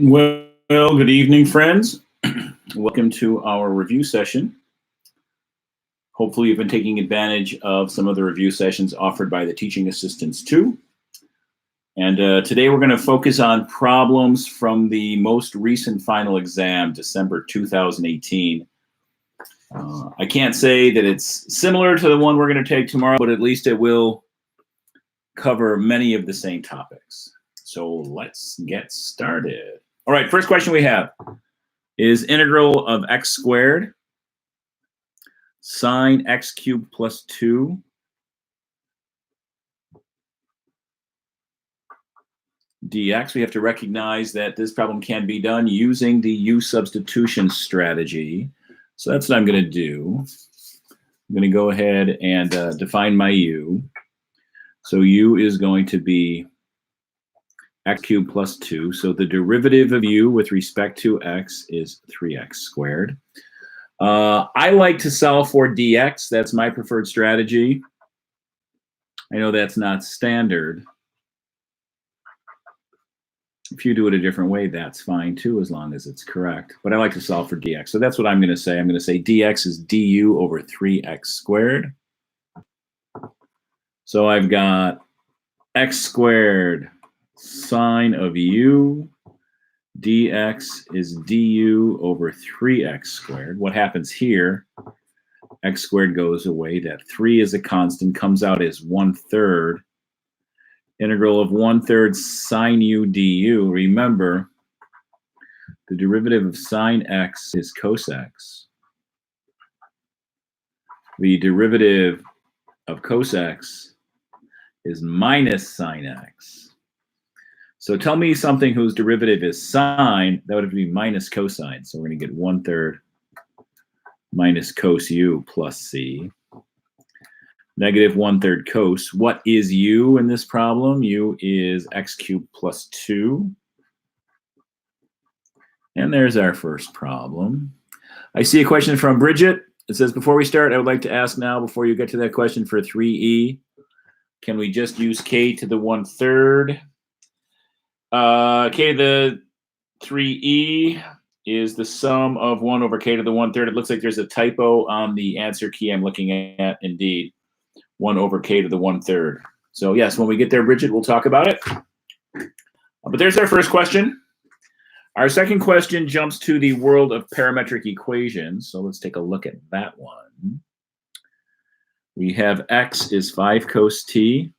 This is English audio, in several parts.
Well, good evening, friends. Welcome to our review session. Hopefully you've been taking advantage of some of the review sessions offered by the teaching assistants too. And today we're going to focus on problems from the most recent final exam, December 2018. I can't say that it's similar to the one we're going to take tomorrow, but at least it will cover many of the same topics. So let's get started. All right, first question we have is integral of x squared sine x cubed plus 2 dx. We have to recognize that this problem can be done using the u substitution strategy. So that's what I'm going to do. I'm going to go ahead and define my u. So u is going to be x cubed plus 2. So the derivative of u with respect to x is 3x squared. I like to solve for dx. That's my preferred strategy. I know that's not standard. If you do it a different way, that's fine too, as long as it's correct. But I like to solve for dx. So that's what I'm going to say. I'm going to say dx is du over 3x squared. So I've got x squared sine of u dx is du over 3x squared. What happens here? X squared goes away. That 3 is a constant, comes out as 1/3. Integral of 1/3 sine u du. Remember, the derivative of sine x is cos x. The derivative of cos x is minus sine x. So tell me something whose derivative is sine, that would be minus cosine. So we're going to get 1/3 minus cos u plus c. Negative 1/3 cos. What is u in this problem? U is x cubed plus 2. And there's our first problem. I see a question from Bridget. It says, before we start, I would like to ask now, before you get to that question for 3e, can we just use k to the 1/3? K to the 3e is the sum of 1 over k to the 1/3. It looks like there's a typo on the answer key I'm looking at, indeed. 1 over k to the 1/3. So yes, when we get there, Bridget, we'll talk about it. But there's our first question. Our second question jumps to the world of parametric equations. So let's take a look at that one. We have x is 5 cos t.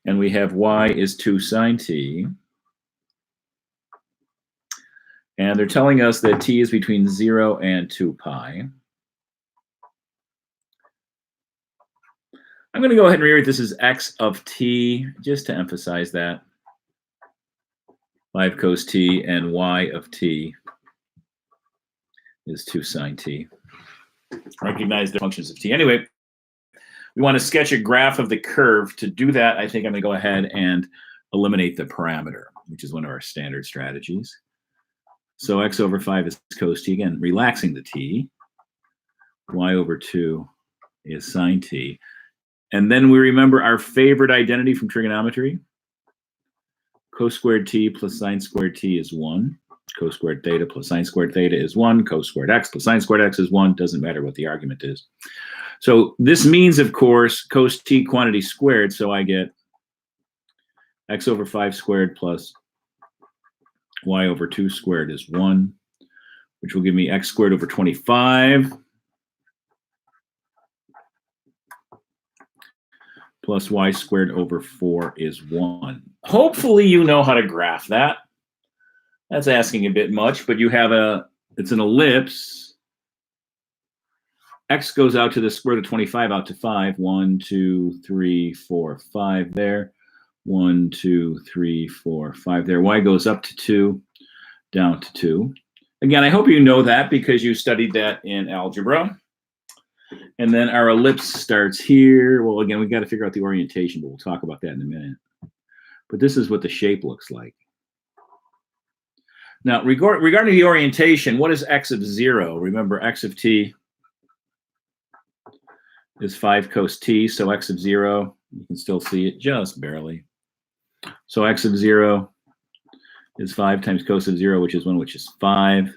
And we have y is 2 sine t. And they're telling us that t is between 0 and 2 pi. I'm going to go ahead and rewrite this as x of t, just to emphasize that. 5 cos t and y of t is 2 sine t. Recognize the functions of t. Anyway, we want to sketch a graph of the curve. To do that, I think I'm going to go ahead and eliminate the parameter, which is one of our standard strategies. So x over 5 is cos t. Again, relaxing the t. Y over 2 is sine t. And then we remember our favorite identity from trigonometry. Cos squared t plus sine squared t is 1. Cos squared theta plus sine squared theta is 1. Cos squared x plus sine squared x is 1. Doesn't matter what the argument is. So this means, of course, cos t quantity squared. So I get x over 5 squared plus y over 2 squared is 1, which will give me x squared over 25 plus y squared over 4 is 1. Hopefully you know how to graph that. That's asking a bit much, but you have it's an ellipse. X goes out to the square root of 25 out to 5. 1, 2, 3, 4, 5 there. 1, 2, 3, 4, 5 there. Y goes up to 2, down to 2. Again, I hope you know that because you studied that in algebra. And then our ellipse starts here. Well, again, we've got to figure out the orientation, but we'll talk about that in a minute. But this is what the shape looks like. Now, regarding the orientation, what is x of 0? Remember, x of t is 5 cos t, so x of 0, you can still see it just barely. So x of 0 is 5 times cos of 0, which is 1, which is 5.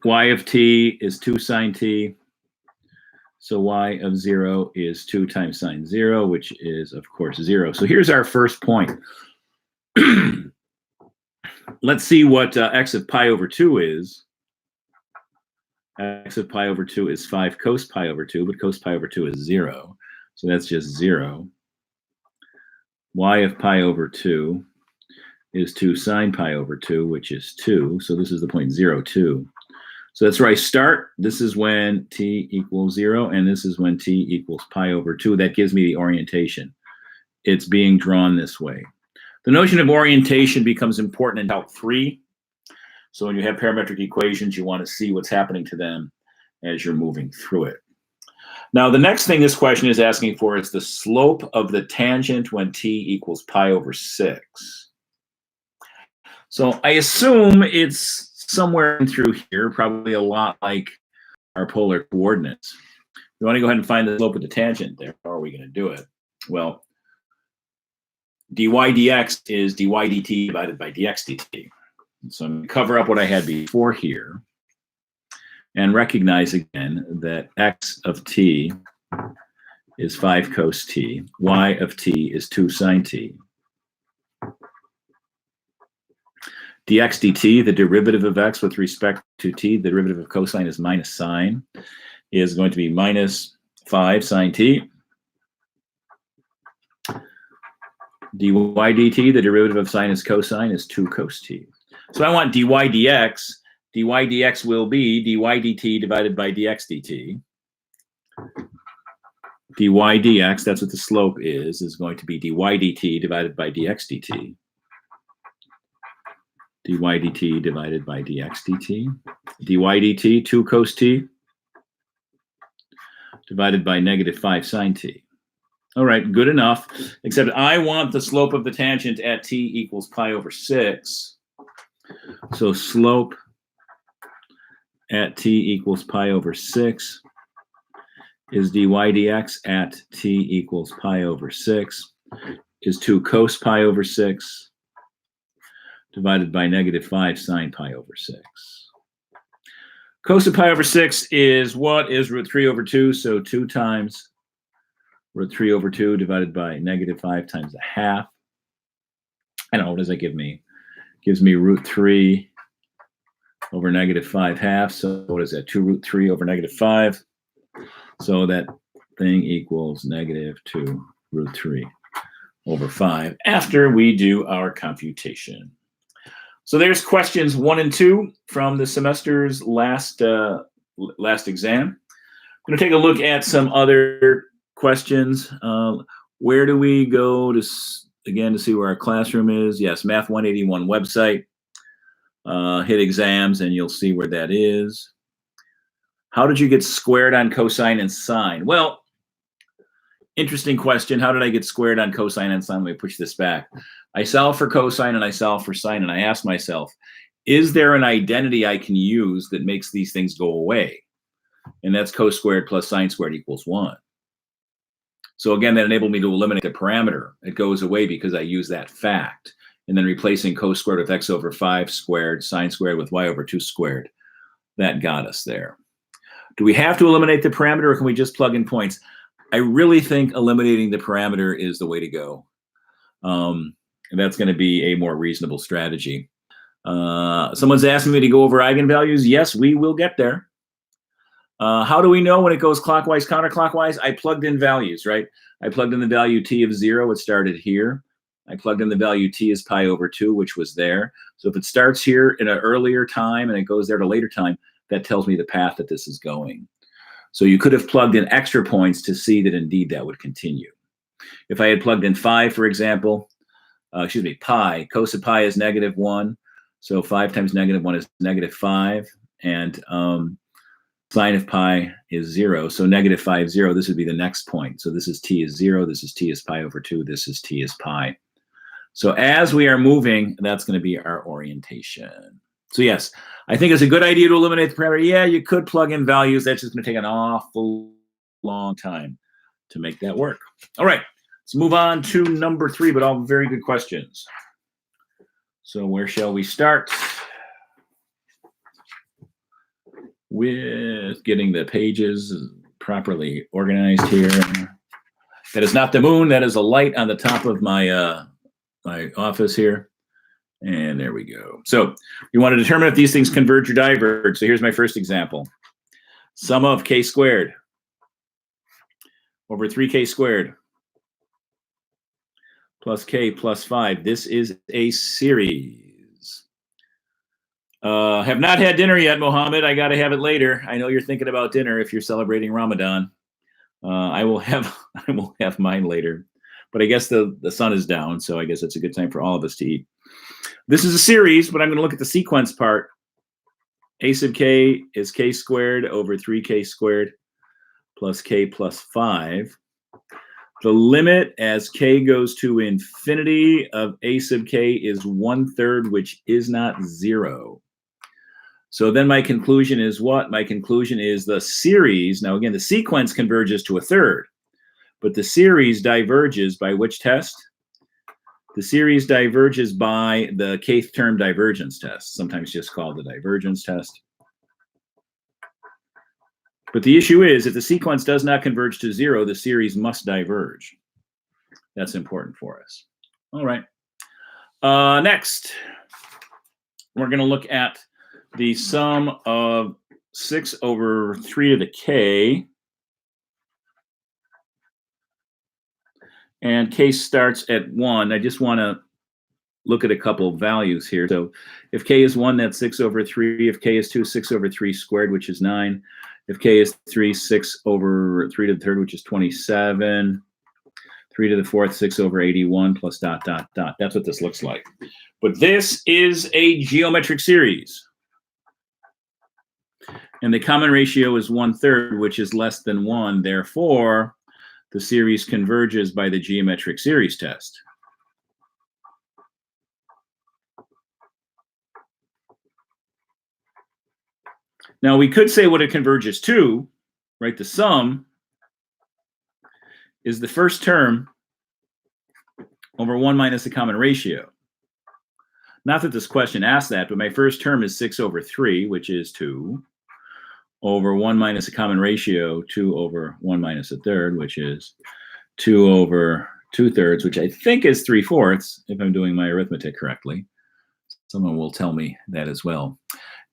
Y of t is 2 sine t. So y of 0 is 2 times sine 0, which is, of course, 0. So here's our first point. Let's see what x of pi over 2 is. X of pi over 2 is 5 cos pi over 2, but cos pi over 2 is 0. So that's just 0. Y of pi over 2 is 2 sine pi over 2, which is 2. So this is the point 0, 2. So that's where I start. This is when t equals 0, and this is when t equals pi over 2. That gives me the orientation. It's being drawn this way. The notion of orientation becomes important in Calc 3. So when you have parametric equations, you want to see what's happening to them as you're moving through it. Now, the next thing this question is asking for is the slope of the tangent when t equals pi over 6. So I assume it's somewhere through here, probably a lot like our polar coordinates. We want to go ahead and find the slope of the tangent there. How are we going to do it? Well, dy dx is dy dt divided by dx dt. So I'm going to cover up what I had before here and recognize again that x of t is 5 cos t, y of t is 2 sine t. Dx dt, the derivative of x with respect to t, the derivative of cosine is minus sine, is going to be minus 5 sine t. Dy dt, the derivative of sine is cosine, is 2 cos t. So I want dy dx. Dy dx will be dy dt divided by dx dt. Dy dx, that's what the slope is going to be dy dt divided by dx dt. Dy dt divided by dx dt. Dy dt, 2 cos t, divided by negative 5 sine t. All right, good enough, except I want the slope of the tangent at t equals pi over 6. So slope at t equals pi over 6 is dy dx at t equals pi over 6 is 2 cos pi over 6 divided by negative 5 sine pi over 6. Cos of pi over 6 is what? Is root 3 over 2, so 2 times root 3 over 2 divided by negative 5 times a half. I don't know, what does that give me? Gives me root 3 over negative 5 halves. So what is that? 2 root 3 over negative 5. So that thing equals negative 2 root 3 over 5 after we do our computation. So there's questions 1 and 2 from the semester's last exam. I'm going to take a look at some other questions. Where do we go to see where our classroom is? Yes, Math 181 website. Hit exams and you'll see where that is. How did you get squared on cosine and sine? Well, interesting question. How did I get squared on cosine and sine? Let me push this back. I solve for cosine and I solve for sine, and I ask myself, is there an identity I can use that makes these things go away? And that's cos squared plus sine squared equals 1. So again, that enabled me to eliminate the parameter. It goes away because I use that fact. And then replacing cos squared with x over 5 squared, sine squared with y over 2 squared. That got us there. Do we have to eliminate the parameter, or can we just plug in points? I really think eliminating the parameter is the way to go. And that's going to be a more reasonable strategy. Someone's asking me to go over eigenvalues. Yes, we will get there. How do we know when it goes clockwise, counterclockwise? I plugged in values, right? I plugged in the value t of 0. It started here. I plugged in the value t is pi over 2, which was there. So if it starts here in an earlier time and it goes there at a later time, that tells me the path that this is going. So you could have plugged in extra points to see that indeed that would continue. If I had plugged in 5, for example, pi, cos of pi is negative 1. So 5 times negative 1 is negative 5. And sine of pi is 0. So negative 5, 0, this would be the next point. So this is t is 0. This is t is pi over 2. This is t is pi. So as we are moving, that's going to be our orientation. So yes, I think it's a good idea to eliminate the parameter. Yeah, you could plug in values. That's just going to take an awful long time to make that work. All right, let's move on to number 3, but all very good questions. So where shall we start? With getting the pages properly organized here. That is not the moon. That is a light on the top of my my office here. And there we go. So you want to determine if these things converge or diverge. So here's my first example. Sum of k squared over 3k squared plus k plus 5. This is a series. Have not had dinner yet, Mohammed. I got to have it later. I know you're thinking about dinner if you're celebrating Ramadan. I will have mine later. But I guess the sun is down, so I guess it's a good time for all of us to eat. This is a series, but I'm going to look at the sequence part. A sub k is k squared over 3k squared plus k plus 5. The limit as k goes to infinity of a sub k is 1/3, which is not 0. So then my conclusion is what? My conclusion is the series. Now, again, the sequence converges to 1/3, but the series diverges by which test? The series diverges by the kth term divergence test, sometimes just called the divergence test. But the issue is, if the sequence does not converge to 0, the series must diverge. That's important for us. All right. Next, we're going to look at the sum of 6 over 3 to the k. And k starts at 1. I just want to look at a couple of values here. So if k is 1, that's 6 over 3. If k is 2, 6 over 3 squared, which is 9. If k is 3, 6 over 3 to the third, which is 27. 3 to the fourth, 6 over 81 plus ... That's what this looks like. But this is a geometric series. And the common ratio is 1/3, which is less than 1. Therefore, the series converges by the geometric series test. Now, we could say what it converges to, right? The sum is the first term over 1 minus the common ratio. Not that this question asks that, but my first term is 6 over 3, which is 2, over 1 minus the common ratio, 2 over 1 minus a third, which is 2 over 2/3, which I think is 3/4, if I'm doing my arithmetic correctly. Someone will tell me that as well.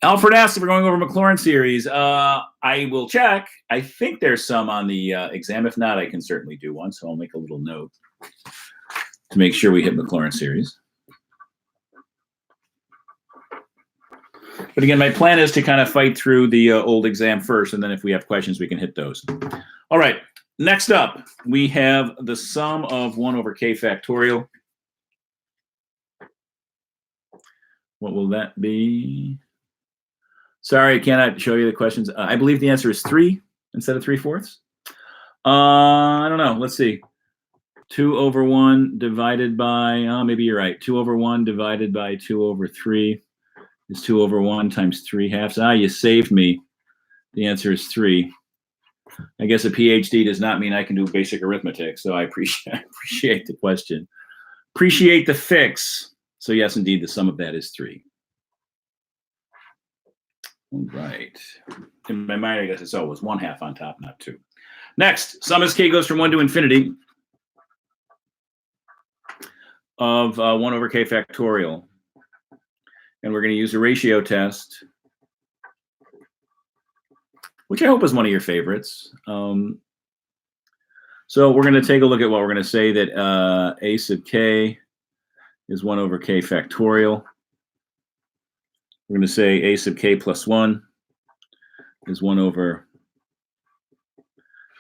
Alfred asks if we're going over Maclaurin series. I will check. I think there's some on the exam. If not, I can certainly do one. So I'll make a little note to make sure we hit Maclaurin series. But again, my plan is to kind of fight through the old exam first, and then if we have questions, we can hit those. All right. Next up, we have the sum of 1 over k factorial. What will that be? Sorry, I cannot show you the questions. I believe the answer is 3 instead of 3/4. I don't know. Let's see. 2 over 1 divided by, maybe you're right. 2 over 1 divided by 2 over 3 is 2 over 1 times 3/2. You saved me. The answer is 3. I guess a PhD does not mean I can do basic arithmetic, so I appreciate the question. Appreciate the fix. So yes, indeed, the sum of that is 3. All right. In my mind, I guess it's always 1/2 on top, not 2. Next, sum as k goes from 1 to infinity of 1 over k factorial. And we're going to use a ratio test, which I hope is one of your favorites. So we're going to take a look at what we're going to say that a sub k is 1 over k factorial. We're going to say a sub k plus 1 is 1 over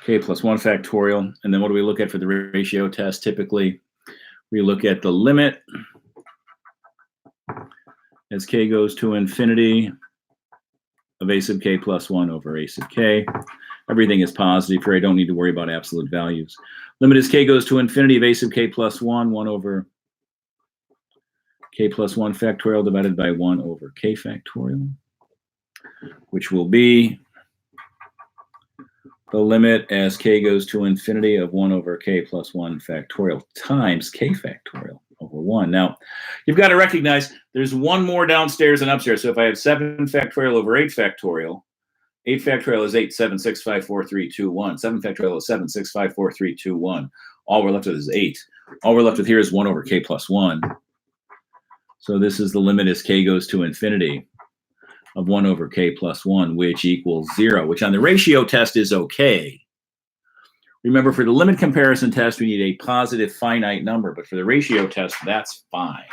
k plus 1 factorial. And then what do we look at for the ratio test? Typically, we look at the limit as k goes to infinity of a sub k plus 1 over a sub k. Everything is positive here. I don't need to worry about absolute values. Limit as k goes to infinity of a sub k plus 1, 1 over k plus 1 factorial divided by 1 over k factorial, which will be the limit as k goes to infinity of 1 over k plus 1 factorial times k factorial over 1. Now, you've got to recognize there's one more downstairs and upstairs. So if I have 7 factorial over 8 factorial, 8 factorial is 8, 7, 6, 5, 4, 3, 2, 1. 7 factorial is 7, 6, 5, 4, 3, 2, 1. All we're left with is 8. All we're left with here is 1 over k plus 1. So this is the limit as k goes to infinity of 1 over k plus 1, which equals 0, which on the ratio test is okay. Remember, for the limit comparison test, we need a positive finite number, but for the ratio test, that's fine.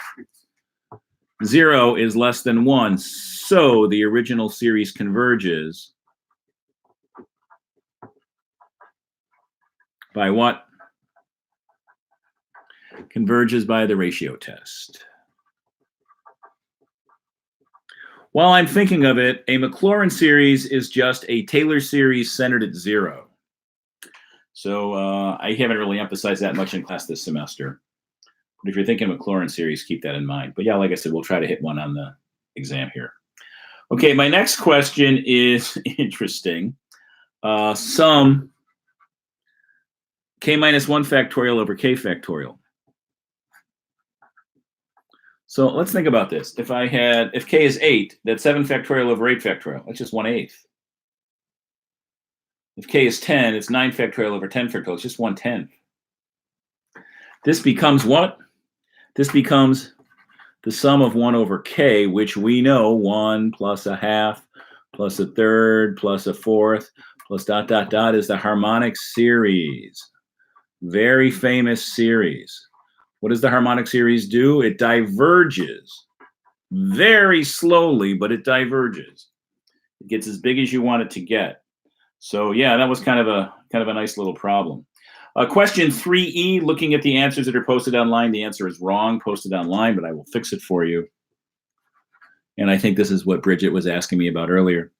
0 is less than 1, so the original series converges by what? Converges by the ratio test. While I'm thinking of it, a Maclaurin series is just a Taylor series centered at 0. So I haven't really emphasized that much in class this semester. But if you're thinking Maclaurin series, keep that in mind. But yeah, like I said, we'll try to hit one on the exam here. Okay, my next question is interesting. Sum k minus 1 factorial over k factorial. So let's think about this. If k is 8, that's 7 factorial over 8 factorial. That's just 1/8. If k is 10, it's 9 factorial over 10 factorial. It's just 1/10. This becomes what? This becomes the sum of 1 over k, which we know 1 plus a half plus a third plus a fourth plus dot, dot, dot is the harmonic series. Very famous series. What does the harmonic series do? It diverges very slowly, but it diverges. It gets as big as you want it to get. So yeah, that was kind of a nice little problem. Question 3E, looking at the answers that are posted online, the answer is wrong, posted online, but I will fix it for you. And I think this is what Bridget was asking me about earlier.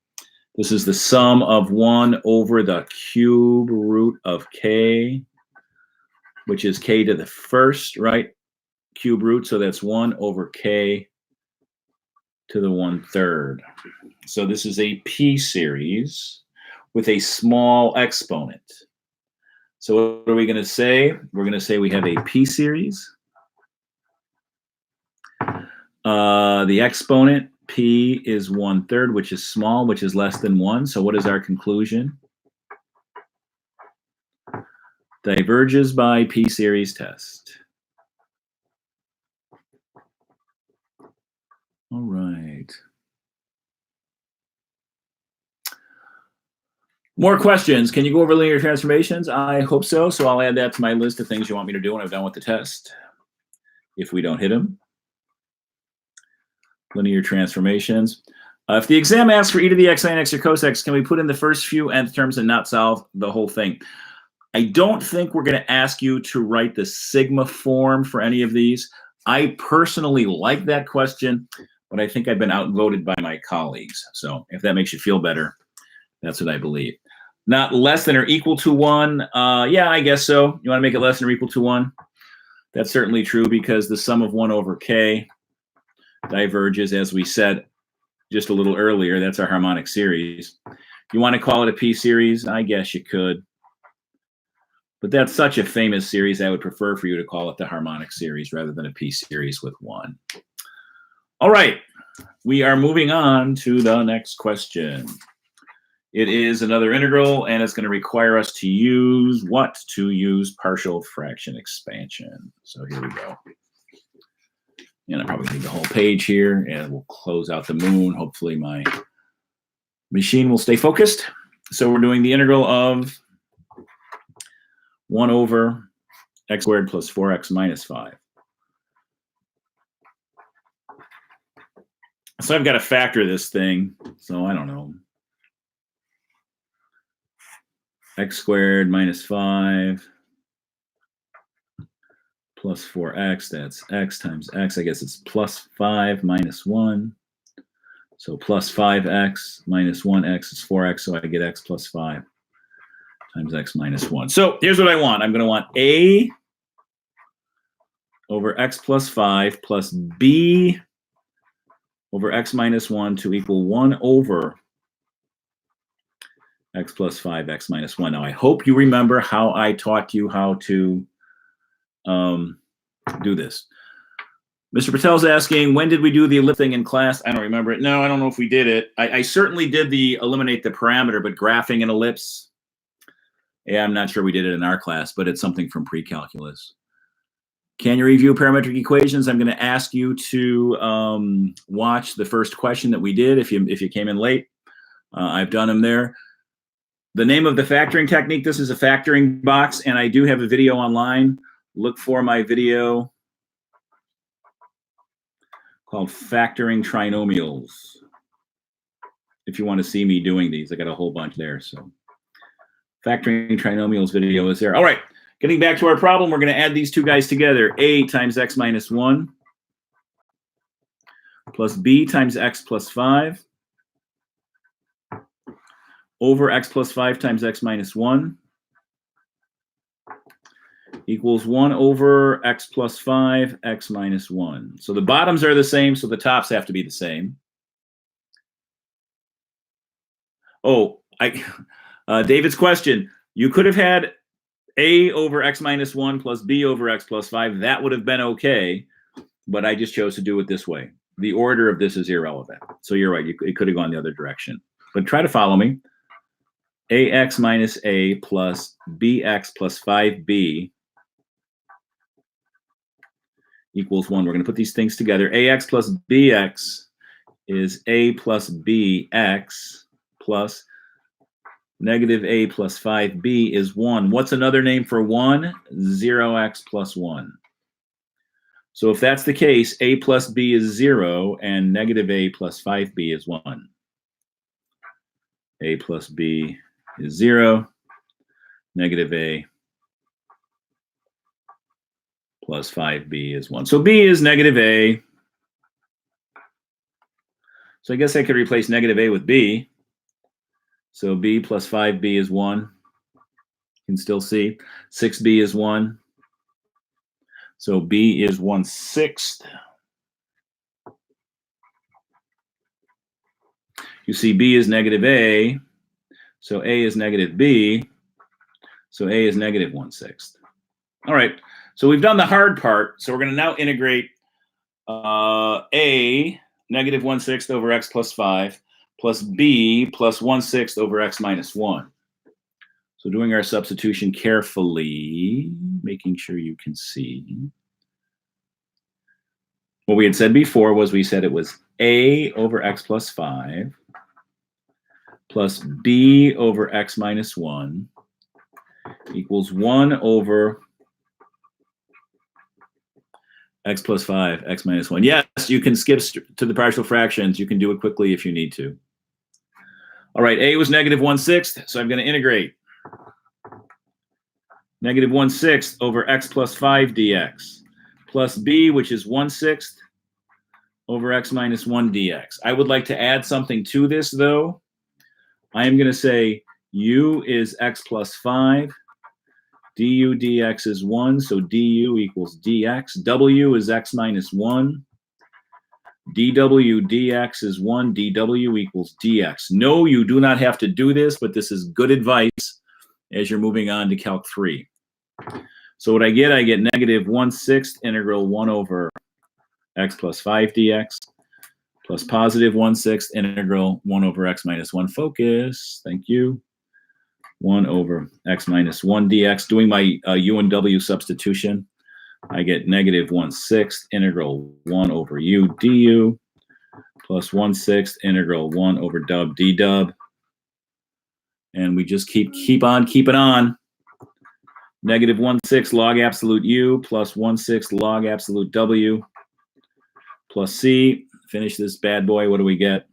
This is the sum of 1 over the cube root of k, which is k to the first, right? Cube root, so that's 1 over k to the 1/3. So this is a p series with a small exponent. So what are we going to say? We're going to say we have a p series. The exponent p is 1/3, which is small, which is less than 1. So what is our conclusion? Diverges by p series test. All right. More questions. Can you go over linear transformations? I hope so. So I'll add that to my list of things you want me to do when I'm done with the test. If we don't hit them. Linear transformations. If the exam asks for e to the x, sin x, or cos x, can we put in the first few nth terms and not solve the whole thing? I don't think we're going to ask you to write the sigma form for any of these. I personally like that question, but I think I've been outvoted by my colleagues. So if that makes you feel better, that's what I believe. Not less than or equal to 1. Yeah, I guess so. You want to make it less than or equal to 1? That's certainly true because the sum of 1 over k diverges, as we said just a little earlier. That's our harmonic series. You want to call it a p series? I guess you could. But that's such a famous series, I would prefer for you to call it the harmonic series rather than a p series with 1. All right, we are moving on to the next question. It is another integral, and it's going to require us to use what? To use partial fraction expansion. So here we go. And I probably need the whole page here, and we'll close out the moon. Hopefully my machine will stay focused. So we're doing the integral of 1 over x squared plus 4x minus 5. So I've got to factor this thing. So I don't know. X squared minus 5 plus 4x, that's x times x. I guess it's plus 5 minus 1. So plus 5x minus 1x is 4x, so I get x plus 5 times x minus 1. So here's what I want. I'm going to want a over x plus 5 plus b over x minus 1 to equal 1 over x plus 5, x minus 1. Now, I hope you remember how I taught you how to do this. Mr. Patel's asking, when did we do the ellipse thing in class? I don't remember it. No, I don't know if we did it. I certainly did the eliminate the parameter, but graphing an ellipse, yeah, I'm not sure we did it in our class, but it's something from pre-calculus. Can you review parametric equations? I'm going to ask you to watch the first question that we did if you came in late. I've done them there. The name of the factoring technique, this is a factoring box, and I do have a video online. Look for my video called Factoring Trinomials. If you want to see me doing these, I got a whole bunch there. So Factoring Trinomials video is there. All right, getting back to our problem, we're going to add these two guys together. A times x minus 1 plus b times x plus 5 over x plus 5 times x minus 1 equals 1 over x plus 5, x minus 1. So the bottoms are the same, so the tops have to be the same. Oh, David's question, you could have had a over x minus 1 plus b over x plus 5. That would have been okay, but I just chose to do it this way. The order of this is irrelevant. So you're right, it could have gone the other direction. But try to follow me. Ax minus a plus bx plus 5b equals 1. We're going to put these things together. Ax plus bx is a plus bx plus negative a plus 5b is 1. What's another name for 1? 0x plus 1. So if that's the case, a plus b is 0 and negative a plus 5b is 1. A plus b is 0, negative a plus 5b is 1. So b is negative a. So I guess I could replace negative a with b. So b plus 5b is 1. You can still see. 6b is 1. So b is 1/6. You see b is negative a. So a is negative b. So a is negative 1/6. All right. So we've done the hard part. So we're going to now integrate a negative 1/6 over x plus 5 plus b plus 1/6 over x minus 1. So doing our substitution carefully, making sure you can see. What we had said before was we said it was a over x plus 5 plus b over x minus 1 equals 1 over x plus 5, x minus 1. Yes, you can skip to the partial fractions. You can do it quickly if you need to. All right, a was negative 1/6, so I'm going to integrate. Negative 1/6 over x plus 5 dx plus b, which is 1/6 over x minus 1 dx. I would like to add something to this, though. I am going to say u is x plus 5. Du dx is 1, so du equals dx. W is x minus 1. dw dx is 1. dw equals dx. No, you do not have to do this, but this is good advice as you're moving on to Calc 3. So what I get negative 1/6 integral 1 over x plus 5 dx plus positive 1/6 integral 1 over x minus 1. Focus. Thank you. 1 over x minus 1 dx. Doing my u and w substitution, I get negative 1/6 integral 1 over u du plus 1/6 integral 1 over dub d dub. And we just keep on keeping on. Negative 1/6 log absolute u plus 1/6 log absolute w plus c. Finish this bad boy. What do we get?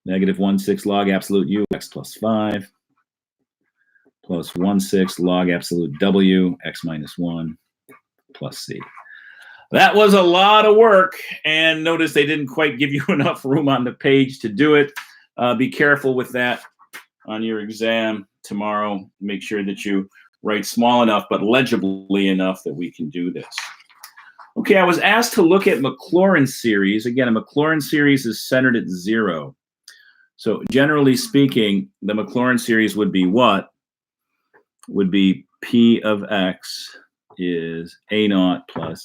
Negative 1/6 log absolute u x plus 5 plus 1/6 log absolute w x minus 1 plus c. That was a lot of work, and notice they didn't quite give you enough room on the page to do it. Be careful with that on your exam tomorrow. Make sure that you write small enough but legibly enough that we can do this. Okay, I was asked to look at Maclaurin series. Again, a Maclaurin series is centered at 0. So generally speaking, the Maclaurin series would be what? Would be p of x is a naught plus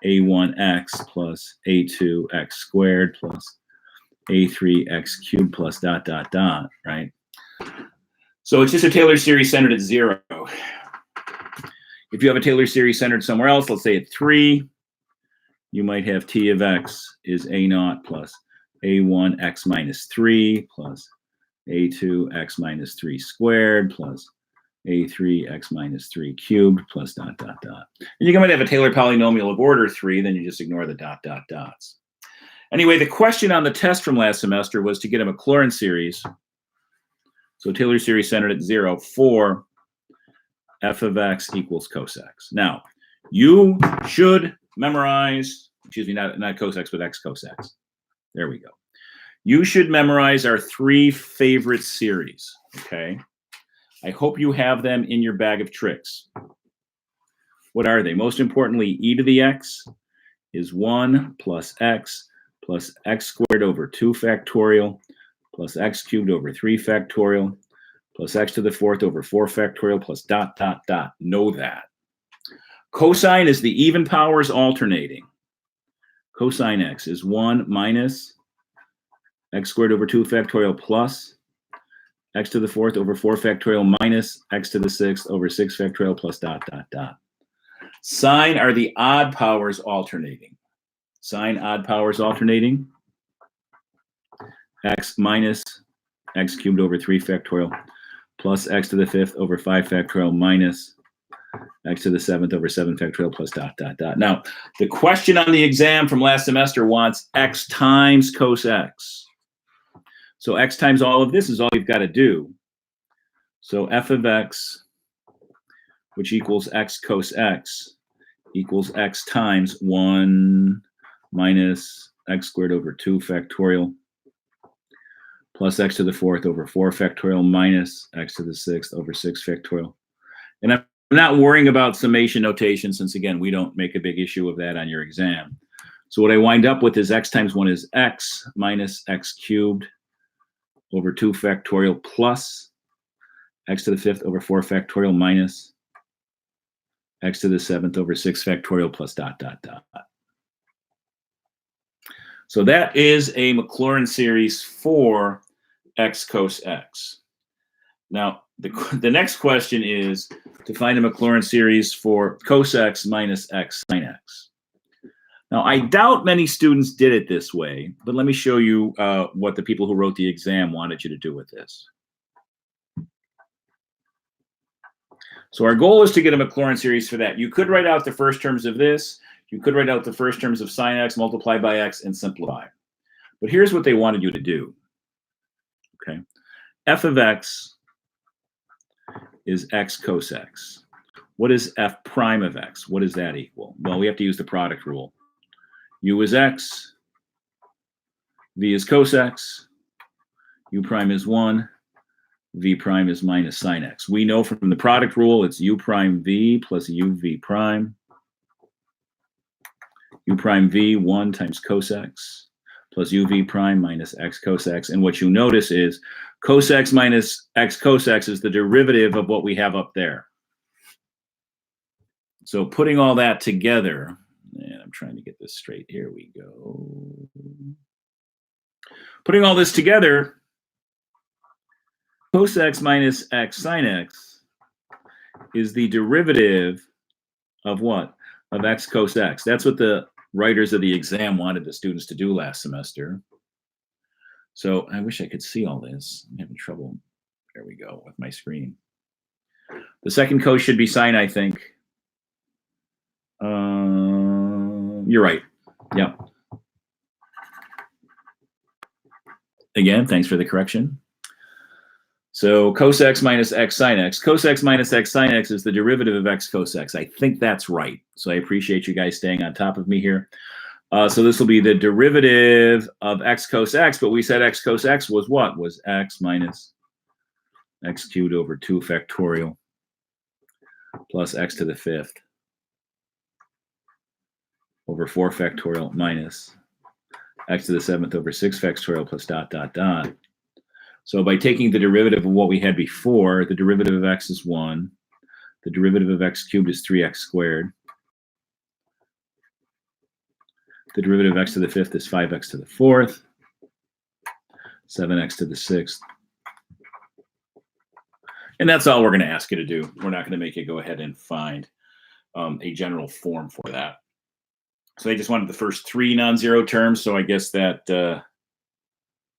a1x plus a2x squared plus a3x cubed plus dot, dot, dot, right? So it's just a Taylor series centered at 0. If you have a Taylor series centered somewhere else, let's say at 3, you might have t of x is a0 plus a1x minus 3 plus a2x minus 3 squared plus a3x minus 3 cubed plus dot, dot, dot. And you might have a Taylor polynomial of order 3, then you just ignore the dot, dot, dots. Anyway, the question on the test from last semester was to get a Maclaurin series, so Taylor series centered at 0 for f of x equals cos x. Now, you should memorize, excuse me, not cos x, but x cos x. There we go. You should memorize our 3 favorite series, okay? I hope you have them in your bag of tricks. What are they? Most importantly, e to the x is 1 plus x squared over 2 factorial plus x cubed over 3 factorial plus x to the 4th over 4 factorial plus dot, dot, dot. Know that. Cosine is the even powers alternating. Cosine x is 1 minus x squared over 2 factorial plus x to the 4th over 4 factorial minus x to the 6th over 6 factorial plus dot, dot, dot. Sine are the odd powers alternating. Sine odd powers alternating. X minus x cubed over 3 factorial plus x to the 5th over 5 factorial minus x to the 7th over 7 factorial plus dot, dot, dot. Now, the question on the exam from last semester wants x times cos x. So x times all of this is all you've got to do. So f of x, which equals x cos x, equals x times 1 minus x squared over 2 factorial plus x to the 4th over 4 factorial minus x to the 6th over 6 factorial. And I'm not worrying about summation notation since, again, we don't make a big issue of that on your exam. So what I wind up with is x times 1 is x minus x cubed over 2 factorial plus x to the 5th over 4 factorial minus x to the 7th over 6 factorial plus dot, dot, dot. So that is a Maclaurin series for x cos x. Now, the next question is to find a Maclaurin series for cos x minus x sin x. Now, I doubt many students did it this way, but let me show you what the people who wrote the exam wanted you to do with this. So our goal is to get a Maclaurin series for that. You could write out the first terms of this. You could write out the first terms of sin x, multiply by x, and simplify. But here's what they wanted you to do. Okay, f of x is x cos x. What is f prime of x? What does that equal? Well, we have to use the product rule. U is x, v is cos x, u prime is 1, v prime is minus sin x. We know from the product rule it's u prime v plus uv prime. U prime v, 1 times cos x plus uv prime minus x cos x. And what you notice is cos x minus x cos x is the derivative of what we have up there. So putting all that together, and I'm trying to get this straight. Here we go. Putting all this together, cos x minus x sin x is the derivative of what? Of x cos x. That's what the writers of the exam wanted the students to do last semester. So I wish I could see all this. I'm having trouble. There we go with my screen. The second cos should be sine, I think. You're right. Yeah. Again, thanks for the correction. So cos x minus x sin x. Cos x minus x sin x is the derivative of x cos x. I think that's right. So I appreciate you guys staying on top of me here. So this will be the derivative of x cos x, but we said x cos x was what? Was x minus x cubed over 2 factorial plus x to the 5th over 4 factorial minus x to the 7th over 6 factorial plus dot, dot, dot. So by taking the derivative of what we had before, the derivative of x is 1. The derivative of x cubed is 3x squared. The derivative of x to the fifth is 5x to the fourth, 7x to the sixth. And that's all we're going to ask you to do. We're not going to make you go ahead and find a general form for that. So they just wanted the first three non-zero terms. So I guess that,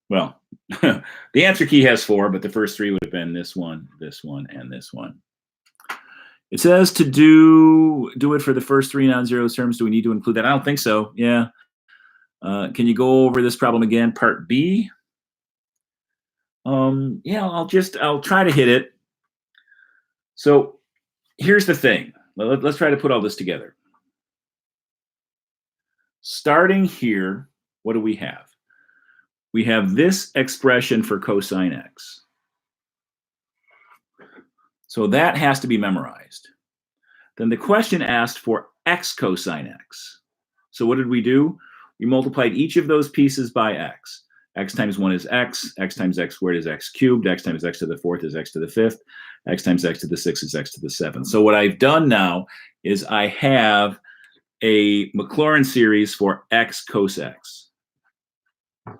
well, the answer key has 4, but the first three would have been this one, and this one. It says to do it for the first three non-zero terms. Do we need to include that? I don't think so. Yeah. Can you go over this problem again? Part B. Yeah, I'll try to hit it. So here's the thing. Let's try to put all this together. Starting here, what do we have? We have this expression for cosine x. So that has to be memorized. Then the question asked for x cosine x. So what did we do? We multiplied each of those pieces by x. X times 1 is x times x squared is x cubed, x times x to the fourth is x to the fifth, x times x to the sixth is x to the seventh. So what I've done now is I have a Maclaurin series for x cos x.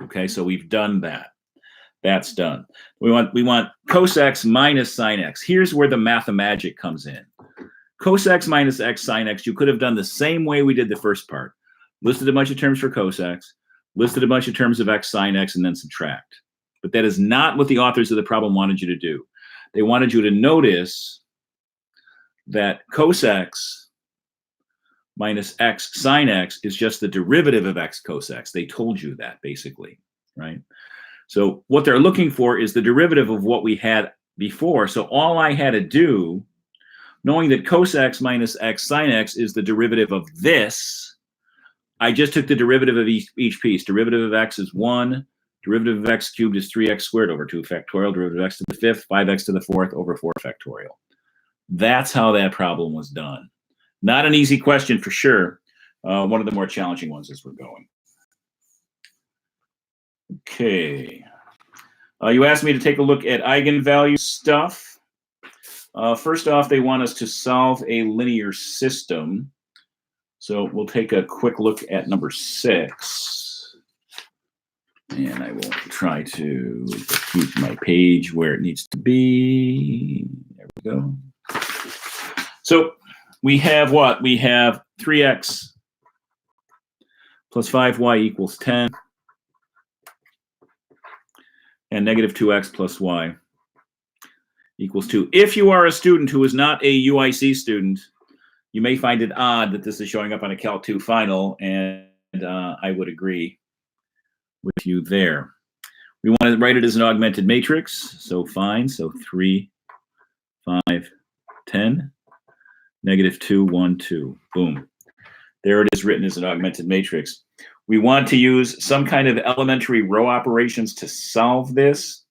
Okay, so we've done that. That's done. We want cos x minus sine x. Here's where the mathemagic comes in. Cos x minus x sine x, you could have done the same way we did the first part. Listed a bunch of terms for cos x, listed a bunch of terms of x sine x, and then subtract. But that is not what the authors of the problem wanted you to do. They wanted you to notice that cos x minus x sine x is just the derivative of x cos x. They told you that, basically, right? So what they're looking for is the derivative of what we had before. So all I had to do, knowing that cos x minus x sine x is the derivative of this, I just took the derivative of each piece. Derivative of x is 1. Derivative of x cubed is 3x squared over 2 factorial. Derivative of x to the fifth, 5x to the fourth over 4 factorial. That's how that problem was done. Not an easy question for sure. One of the more challenging ones as we're going. Okay. You asked me to take a look at eigenvalue stuff. First off, they want us to solve a linear system. So we'll take a quick look at number 6. And I will try to keep my page where it needs to be. There we go. So we have what? We have 3x plus 5y equals 10. And negative 2x plus y equals 2. If you are a student who is not a UIC student, you may find it odd that this is showing up on a Cal 2 final, and I would agree with you there. We want to write it as an augmented matrix, so fine. So 3, 5, 10, negative 2, 1, 2. Boom. There it is written as an augmented matrix. We want to use some kind of elementary row operations to solve this.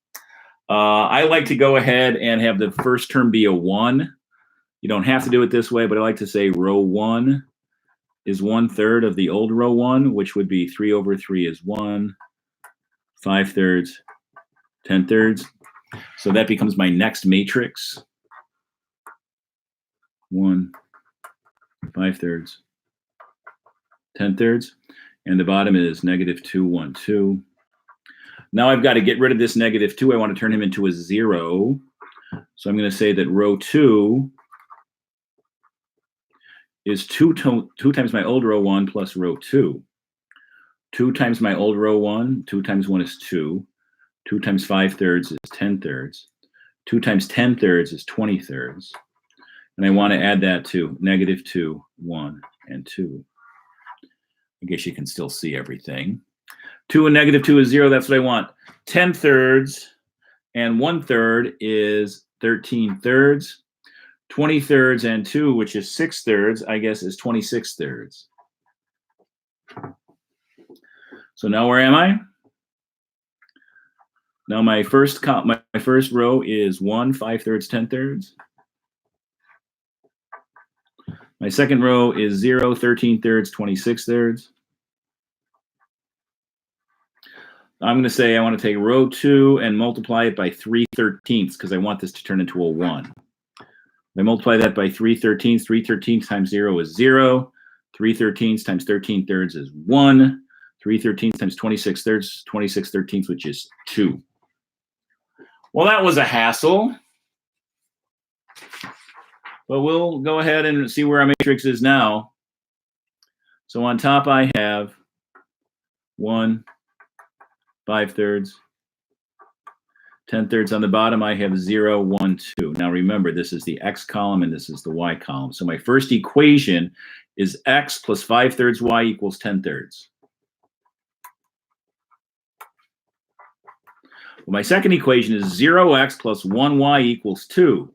I like to go ahead and have the first term be a 1. You don't have to do it this way, but I like to say row 1 is 1/3 of the old row 1, which would be 3 over 3 is 1, 5/3, 10/3. So that becomes my next matrix. 1, 5/3, 10/3. And the bottom is negative 2, 1, 2. Now I've got to get rid of this negative 2. I want to turn him into a 0. So I'm going to say that row 2 is 2 times my old row 1 plus row 2. 2 times my old row 1, 2 times 1 is 2. 2 times 5/3 is 10/3. 2 times 10/3 is 20/3. And I want to add that to negative 2, 1, and 2. I guess you can still see everything. 2 and negative 2 is 0. That's what I want. 10/3 and 1/3 is 13/3. 20/3 and 2, which is 6/3, I guess, is 26/3. So now where am I? Now my first row is 1, 5/3, 10/3. My second row is 0, 13/3, 26/3. I'm going to say I want to take row 2 and multiply it by 3/13 because I want this to turn into a 1. I multiply that by 3/13. 3/13 times 0 is 0. 3/13 times 13/3 is 1. 3/13 times 26/3, 26/13, which is 2. Well, that was a hassle. But we'll go ahead and see where our matrix is now. So on top I have 1, 5/3. 10/3 on the bottom, I have 0, 1, 2. Now remember, this is the x column and this is the y column. So my first equation is x plus 5/3 y equals 10/3. Well, my second equation is 0x plus 1y equals 2.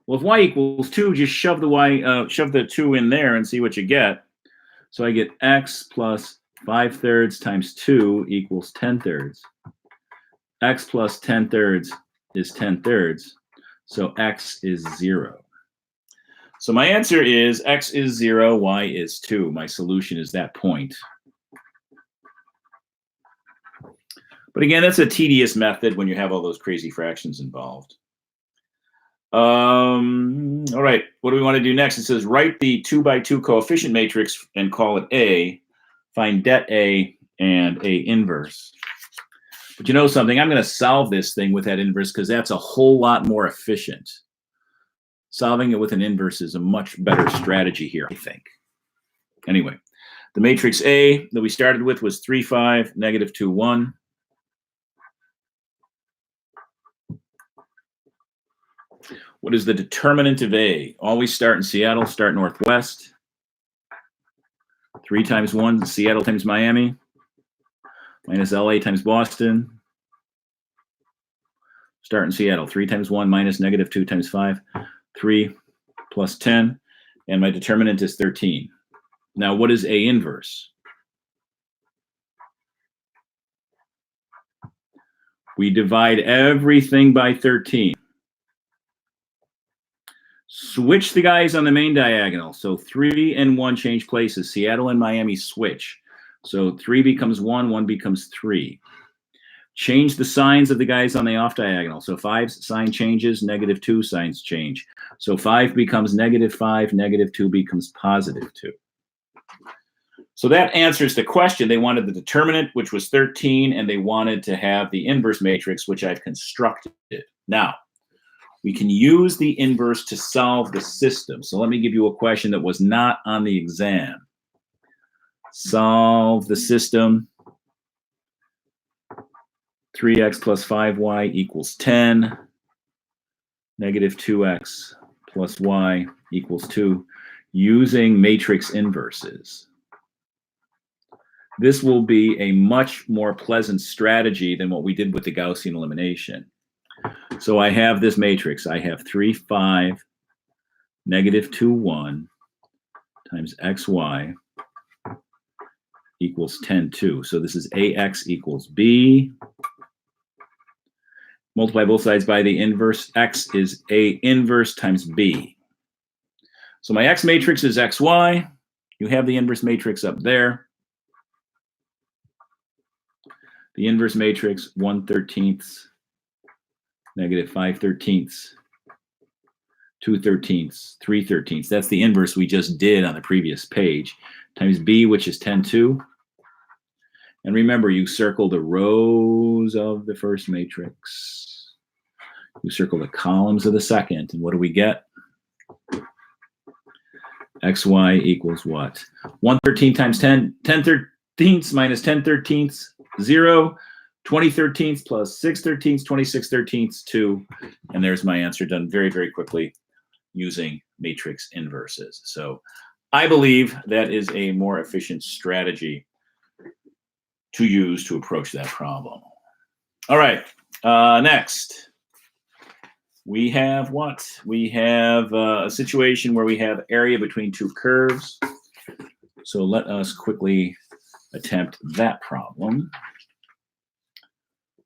Well, if y equals 2, just shove the 2 in there and see what you get. So I get x plus 5/3 times 2 equals 10/3. X plus 10/3 is 10/3. So x is 0. So my answer is x is 0, y is 2. My solution is that point. But again, that's a tedious method when you have all those crazy fractions involved. All right, what do we want to do next? It says write the 2x2 coefficient matrix and call it A. Find det A and A inverse. But you know something? I'm going to solve this thing with that inverse because that's a whole lot more efficient. Solving it with an inverse is a much better strategy here, I think. Anyway, the matrix A that we started with was 3, 5, negative 2, 1. What is the determinant of A? Always start in Seattle, start northwest. 3 times 1, Seattle times Miami, minus LA times Boston. Start in Seattle, 3 times 1 minus negative 2 times 5, 3 plus 10, and my determinant is 13. Now, what is A inverse? We divide everything by 13. Switch the guys on the main diagonal. So 3 and 1 change places. Seattle and Miami switch. So 3 becomes 1, 1 becomes 3. Change the signs of the guys on the off diagonal. So 5's sign changes, negative 2 signs change. So 5 becomes negative 5, negative 2 becomes positive 2. So that answers the question. They wanted the determinant, which was 13, and they wanted to have the inverse matrix, which I've constructed. Now, we can use the inverse to solve the system. So let me give you a question that was not on the exam. Solve the system. 3x plus 5y equals 10. Negative 2x plus y equals 2 using matrix inverses. This will be a much more pleasant strategy than what we did with the Gaussian elimination. So I have this matrix. I have 3, 5, negative 2, 1 times xy equals 10, 2. So this is ax equals b. Multiply both sides by the inverse. X is A inverse times B. So my X matrix is XY. You have the inverse matrix up there. The inverse matrix, 1/13, negative 5/13, 2/13, 3/13. That's the inverse we just did on the previous page, times B, which is 10, 2. And remember, you circle the rows of the first matrix. You circle the columns of the second. And what do we get? XY equals what? 1/13 times 10, 10/13 minus 10/13, 0. 20/13 plus 6/13, 26/13, 2. And there's my answer, done very, very quickly using matrix inverses. So I believe that is a more efficient strategy to use to approach that problem. All right, next. We have what? We have a situation where we have area between two curves. So let us quickly attempt that problem.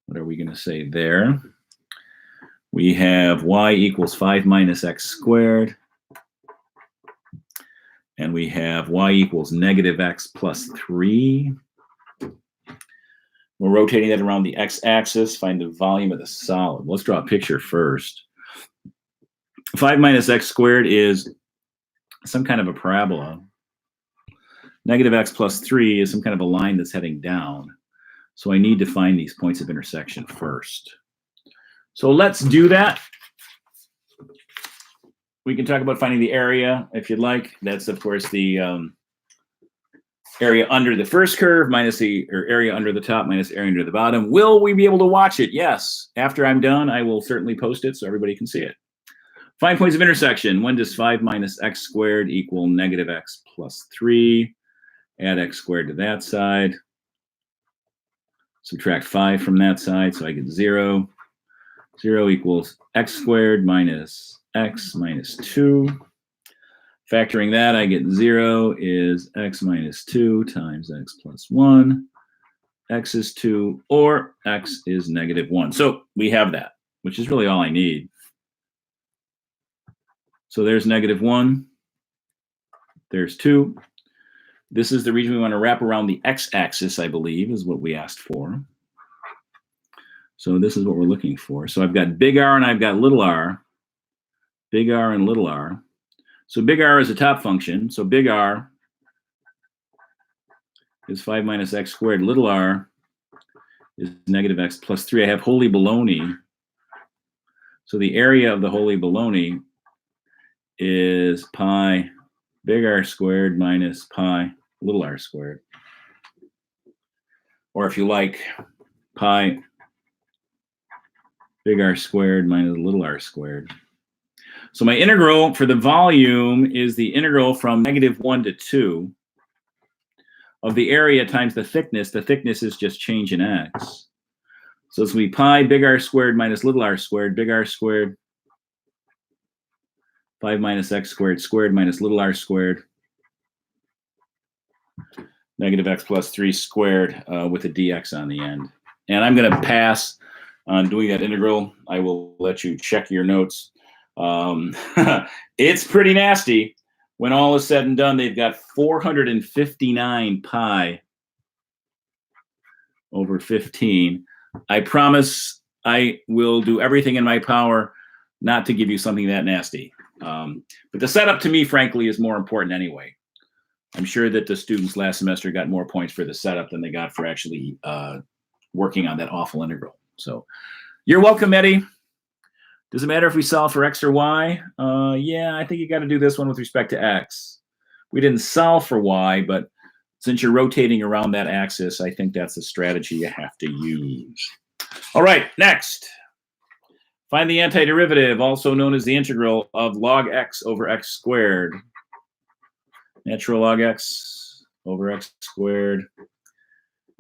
What are we going to say there? We have y equals 5 minus x squared. And we have y equals negative x plus 3. We're rotating that around the x-axis, find the volume of the solid. Let's draw a picture first. 5 minus x squared is some kind of a parabola. Negative x plus 3 is some kind of a line that's heading down. So I need to find these points of intersection first. So let's do that. We can talk about finding the area if you'd like. That's, of course, the area under the first curve minus the area under the top minus area under the bottom. Will we be able to watch it? Yes. After I'm done, I will certainly post it so everybody can see it. Find points of intersection. When does 5 minus x squared equal negative x plus 3? Add x squared to that side. Subtract 5 from that side, so I get 0. 0 equals x squared minus x minus 2. Factoring that, I get 0 is x minus 2 times x plus 1. X is 2, or x is negative 1. So we have that, which is really all I need. So there's negative 1. There's 2. This is the region we want to wrap around the x-axis, I believe, is what we asked for. So this is what we're looking for. So I've got big R and I've got little r. Big R and little r. So big R is a top function. So big R is 5 minus x squared. Little r is negative x plus 3. I have holy baloney. So the area of the holy baloney is pi big R squared minus pi little r squared. Or if you like, pi big R squared minus little r squared. So my integral for the volume is the integral from negative 1 to 2 of the area times the thickness. The thickness is just change in x. So it's going to be pi big R squared minus little r squared, big R squared, 5 minus x squared squared minus little r squared, negative x plus 3 squared with a dx on the end. And I'm going to pass on doing that integral. I will let you check your notes. It's pretty nasty. When all is said and done, they've got 459 pi over 15. I promise I will do everything in my power not to give you something that nasty. But the setup to me, frankly, is more important anyway. I'm sure that the students last semester got more points for the setup than they got for actually working on that awful integral. So you're welcome, Eddie. Does it matter if we solve for x or y? Yeah, I think you got to do this one with respect to x. We didn't solve for y, but since you're rotating around that axis, I think that's the strategy you have to use. All right, next. Find the antiderivative, also known as the integral of log x over x squared. Natural log x over x squared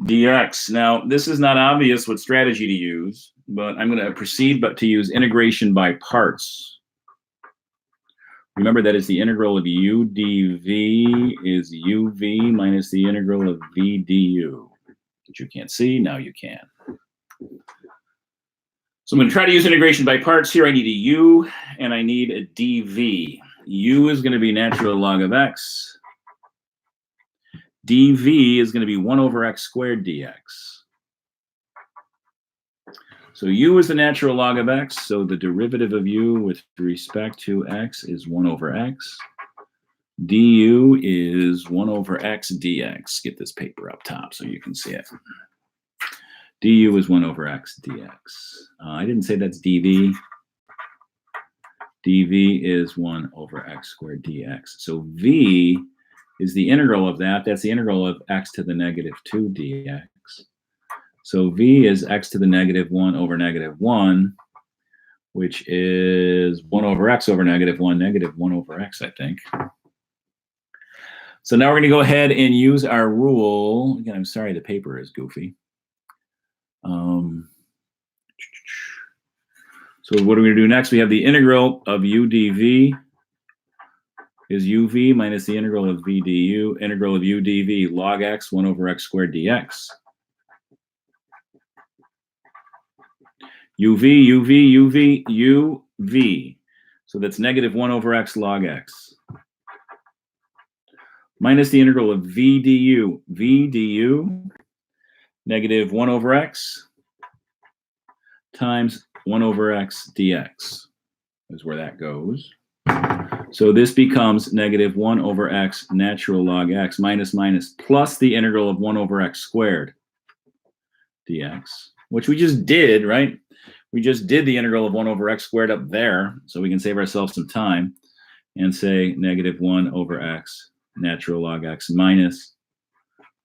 dx. Now, this is not obvious what strategy to use, but I'm going to proceed to use integration by parts. Remember that is the integral of u dv is uv minus the integral of v du. Which you can't see, now you can. So I'm going to try to use integration by parts. Here I need a u and I need a dv. U is going to be natural log of x. dv is going to be 1 over x squared dx. So u is the natural log of x, so the derivative of u with respect to x is 1 over x. du is 1 over x dx. Get this paper up top so you can see it. du is 1 over x dx. I didn't say that's dv. dv is 1 over x squared dx. So v is the integral of that. That's the integral of x to the negative 2 dx. So v is x to the negative 1 over negative 1, which is 1 over x over negative 1, negative 1 over x, I think. So now we're going to go ahead and use our rule. Again, I'm sorry the paper is goofy. So what are we going to do next? We have the integral of u dv is uv minus the integral of v du. Integral of u dv log x 1 over x squared dx. uv, uv, uv, uv. So that's negative 1 over x log x. Minus the integral of v du. V du, negative 1 over x times 1 over x dx. is where that goes. So this becomes negative 1 over x natural log x minus plus the integral of 1 over x squared dx, which we just did, right? We just did the integral of 1 over x squared up there, so we can save ourselves some time and say negative 1 over x natural log x minus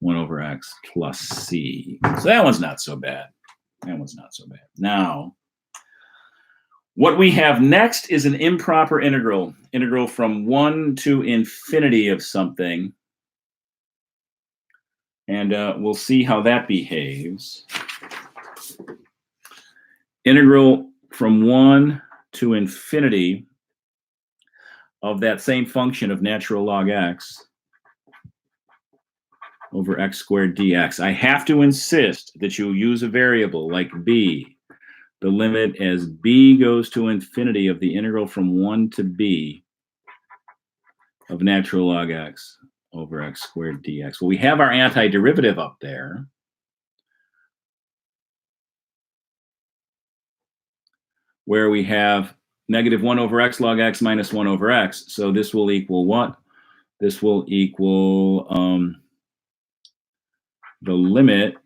1 over x plus c. So that one's not so bad. That one's not so bad. Now, what we have next is an improper integral from 1 to infinity of something. And we'll see how that behaves. Integral from 1 to infinity of that same function of natural log x over x squared dx. I have to insist that you use a variable like b. The limit as b goes to infinity of the integral from 1 to b of natural log x over x squared dx. Well, we have our antiderivative up there. Where we have negative 1 over x log x minus 1 over x. So this will equal what? This will equal the limit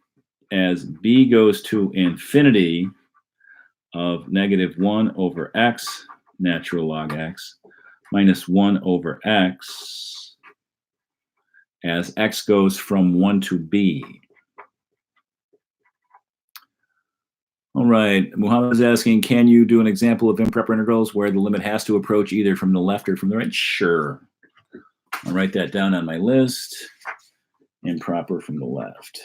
as b goes to infinity of negative 1 over x natural log x minus 1 over x as x goes from 1 to b. All right, Muhammad is asking, can you do an example of improper integrals where the limit has to approach either from the left or from the right? Sure. I'll write that down on my list. Improper from the left.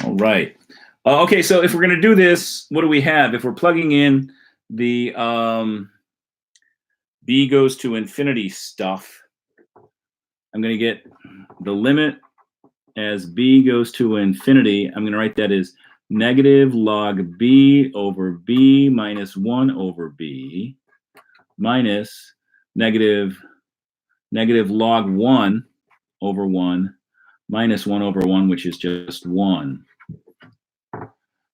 All right. Okay, so if we're going to do this, what do we have? If we're plugging in the b goes to infinity stuff, I'm going to get the limit as b goes to infinity. I'm going to write that as negative log b over b minus 1 over b minus negative log 1 over 1 minus 1 over 1, which is just 1.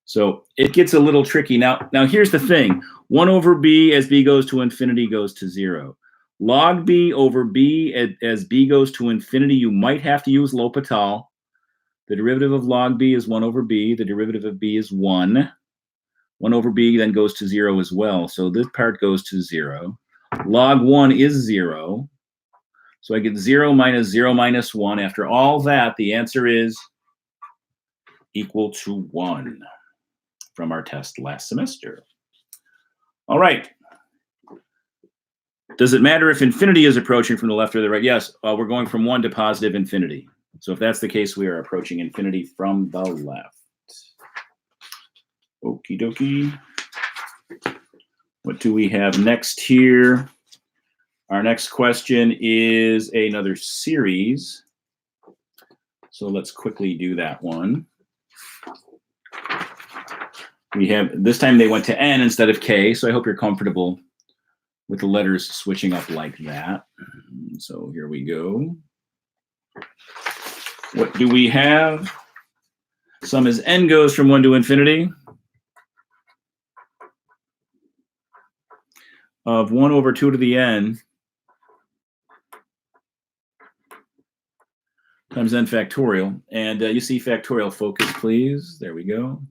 So it gets a little tricky. Now here's the thing. 1 over b as b goes to infinity goes to 0. Log b over b as b goes to infinity, you might have to use L'Hopital. The derivative of log b is 1 over b. The derivative of b is 1. 1 over b then goes to 0 as well. So this part goes to 0. Log 1 is 0. So I get 0 minus 1. After all that, the answer is equal to 1 from our test last semester. All right. Does it matter if infinity is approaching from the left or the right? Yes, we're going from 1 to positive infinity. So if that's the case, we are approaching infinity from the left. Okie dokie. What do we have next here? Our next question is another series. So let's quickly do that one. We have, this time they went to n instead of k, so I hope you're comfortable with the letters switching up like that. So here we go. What do we have? Sum as n goes from 1 to infinity of 1 over 2 to the n times n factorial. And you see factorial, focus please. There we go.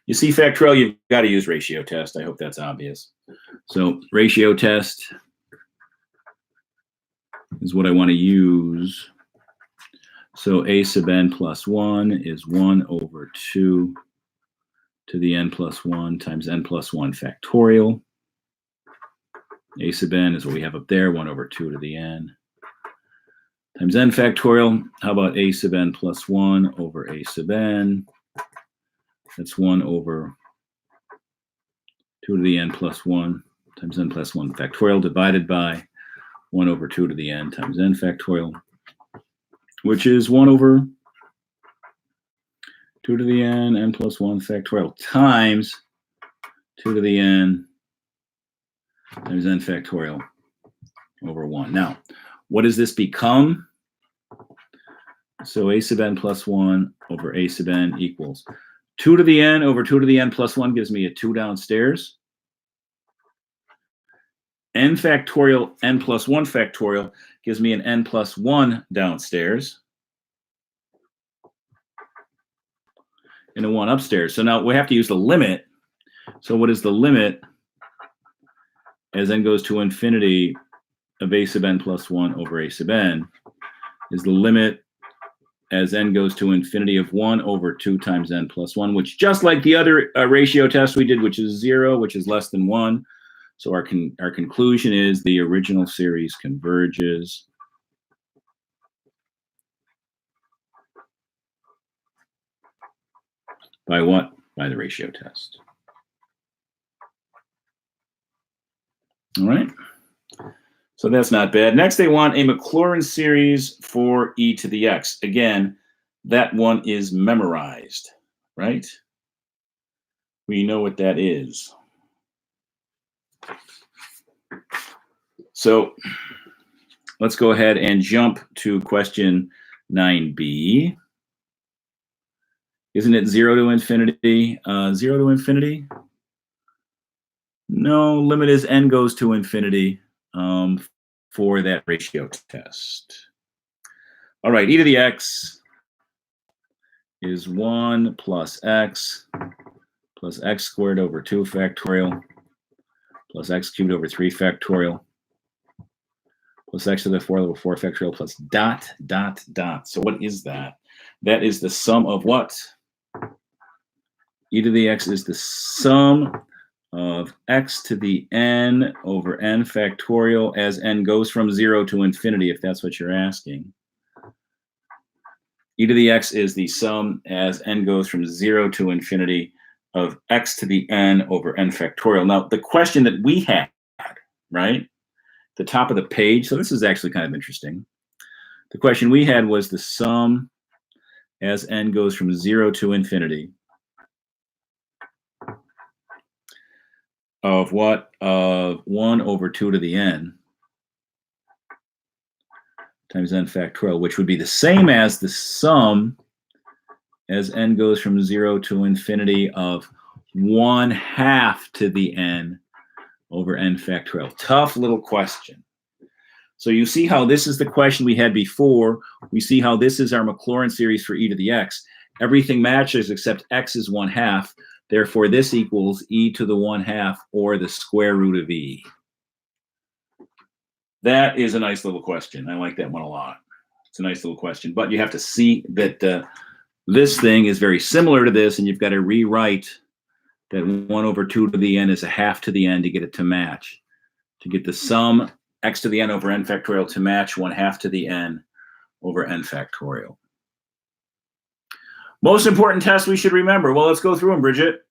You see factorial, you've got to use ratio test. I hope that's obvious. So ratio test is what I want to use. So a sub n plus 1 is 1 over 2 to the n plus 1 times n plus 1 factorial. A sub n is what we have up there, 1 over 2 to the n times n factorial. How about a sub n plus 1 over a sub n? That's 1 over 2 to the n plus 1 times n plus 1 factorial divided by 1 over 2 to the n times n factorial, which is 1 over 2 to the n plus 1 factorial times 2 to the n times n factorial over 1. Now, what does this become? So a sub n plus 1 over a sub n equals 2 to the n over 2 to the n plus 1 gives me a 2 downstairs. N factorial, n plus 1 factorial gives me an n plus 1 downstairs. And a 1 upstairs. So now we have to use the limit. So what is the limit as n goes to infinity of a sub n plus 1 over a sub n? Is the limit as n goes to infinity of 1 over 2 times n plus 1, which just like the other ratio test we did, which is 0, which is less than 1. So our conclusion is the original series converges. By what? By the ratio test. All right. So that's not bad. Next, they want a Maclaurin series for e to the x. Again, that one is memorized, right? We know what that is. So let's go ahead and jump to question 9b. Isn't it 0 to infinity? 0 to infinity? No, limit is n goes to infinity. For that ratio test. All right, e to the x is 1 plus x squared over 2 factorial plus x cubed over 3 factorial plus x to the 4 over 4 factorial plus dot, dot, dot. So what is that? That is the sum of what? E to the x is the sum of x to the n over n factorial as n goes from 0 to infinity, if that's what you're asking. E to the x is the sum as n goes from 0 to infinity of x to the n over n factorial. Now, the question that we had, right, the top of the page, so this is actually kind of interesting. The question we had was the sum as n goes from 0 to infinity of what? Of 1 over 2 to the n times n factorial, which would be the same as the sum as n goes from 0 to infinity of 1/2 to the n over n factorial. Tough little question. So you see how this is the question we had before. We see how this is our Maclaurin series for e to the x. Everything matches except x is 1/2. Therefore, this equals e to the 1/2 or the square root of e. That is a nice little question. I like that one a lot. It's a nice little question. But you have to see that this thing is very similar to this, and you've got to rewrite that 1 over 2 to the n is a 1/2 to the n to get it to match. To get the sum x to the n over n factorial to match 1/2 to the n over n factorial. Most important tests we should remember. Well, let's go through them, Bridget.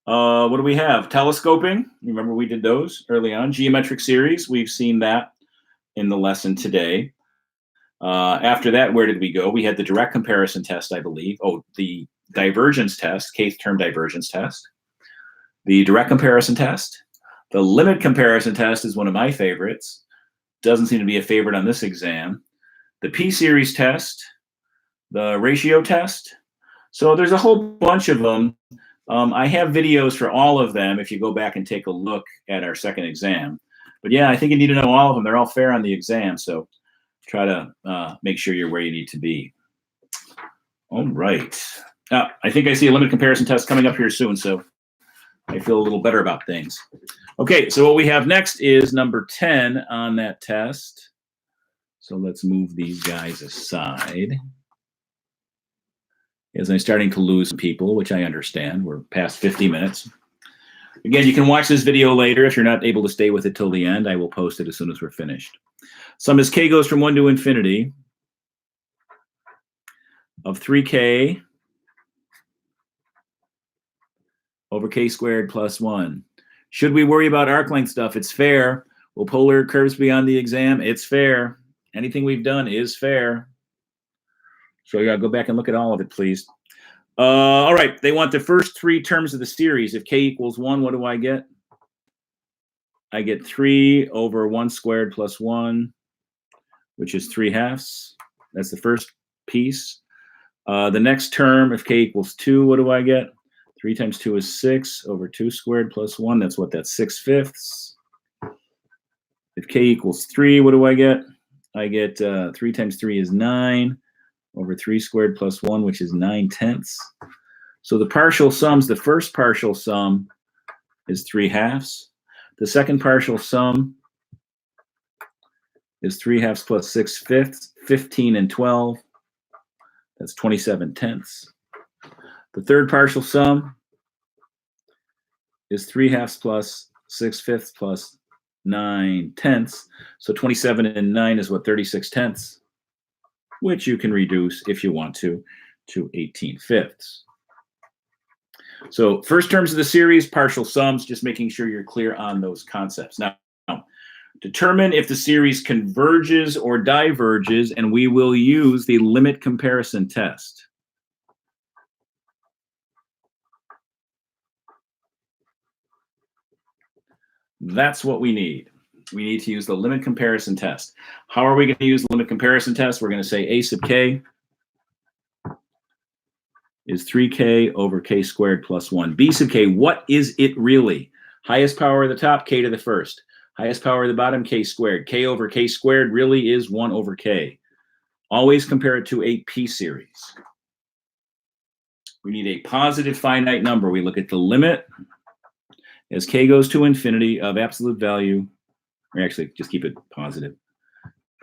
What do we have? Telescoping. Remember we did those early on. Geometric series. We've seen that in the lesson today. After that, where did we go? We had the direct comparison test, I believe. Oh, the divergence test, kth term divergence test. The direct comparison test. The limit comparison test is one of my favorites. Doesn't seem to be a favorite on this exam. The p-series test. The ratio test. So there's a whole bunch of them. I have videos for all of them if you go back and take a look at our second exam. But yeah, I think you need to know all of them. They're all fair on the exam, so try to make sure you're where you need to be. All right. I think I see a limit comparison test coming up here soon, so I feel a little better about things. Okay, so what we have next is number 10 on that test. So let's move these guys aside. As I'm starting to lose people, which I understand. We're past 50 minutes. Again, you can watch this video later. If you're not able to stay with it till the end, I will post it as soon as we're finished. Sum as k goes from 1 to infinity of 3k over k squared plus 1. Should we worry about arc length stuff? It's fair. Will polar curves be on the exam? It's fair. Anything we've done is fair. So yeah, go back and look at all of it, please. All right, they want the first 3 terms of the series. If k equals 1, what do I get? I get 3 over 1 squared plus 1, which is 3/2. That's the first piece. The next term, if k equals 2, what do I get? 3 times 2 is 6 over 2 squared plus 1. That's what? That's 6/5. If k equals 3, what do I get? I get 3 times 3 is 9 over 3 squared plus 1, which is 9/10. So the partial sums, the first partial sum is 3/2. The second partial sum is 3/2 plus 6/5, 15 and 12. That's 27/10. The third partial sum is 3/2 plus 6/5 plus 9/10. So 27 and 9 is what? 36/10, which you can reduce if you want to 18/5. So first terms of the series, partial sums, just making sure you're clear on those concepts. Now, determine if the series converges or diverges, and we will use the limit comparison test. That's what we need. We need to use the limit comparison test. How are we going to use the limit comparison test? We're going to say a sub k is 3k over k squared plus 1. B sub k, what is it really? Highest power of the top, k to the first. Highest power of the bottom, k squared. K over k squared really is 1 over k. Always compare it to a p series. We need a positive finite number. We look at the limit as k goes to infinity of absolute value, or actually just keep it positive.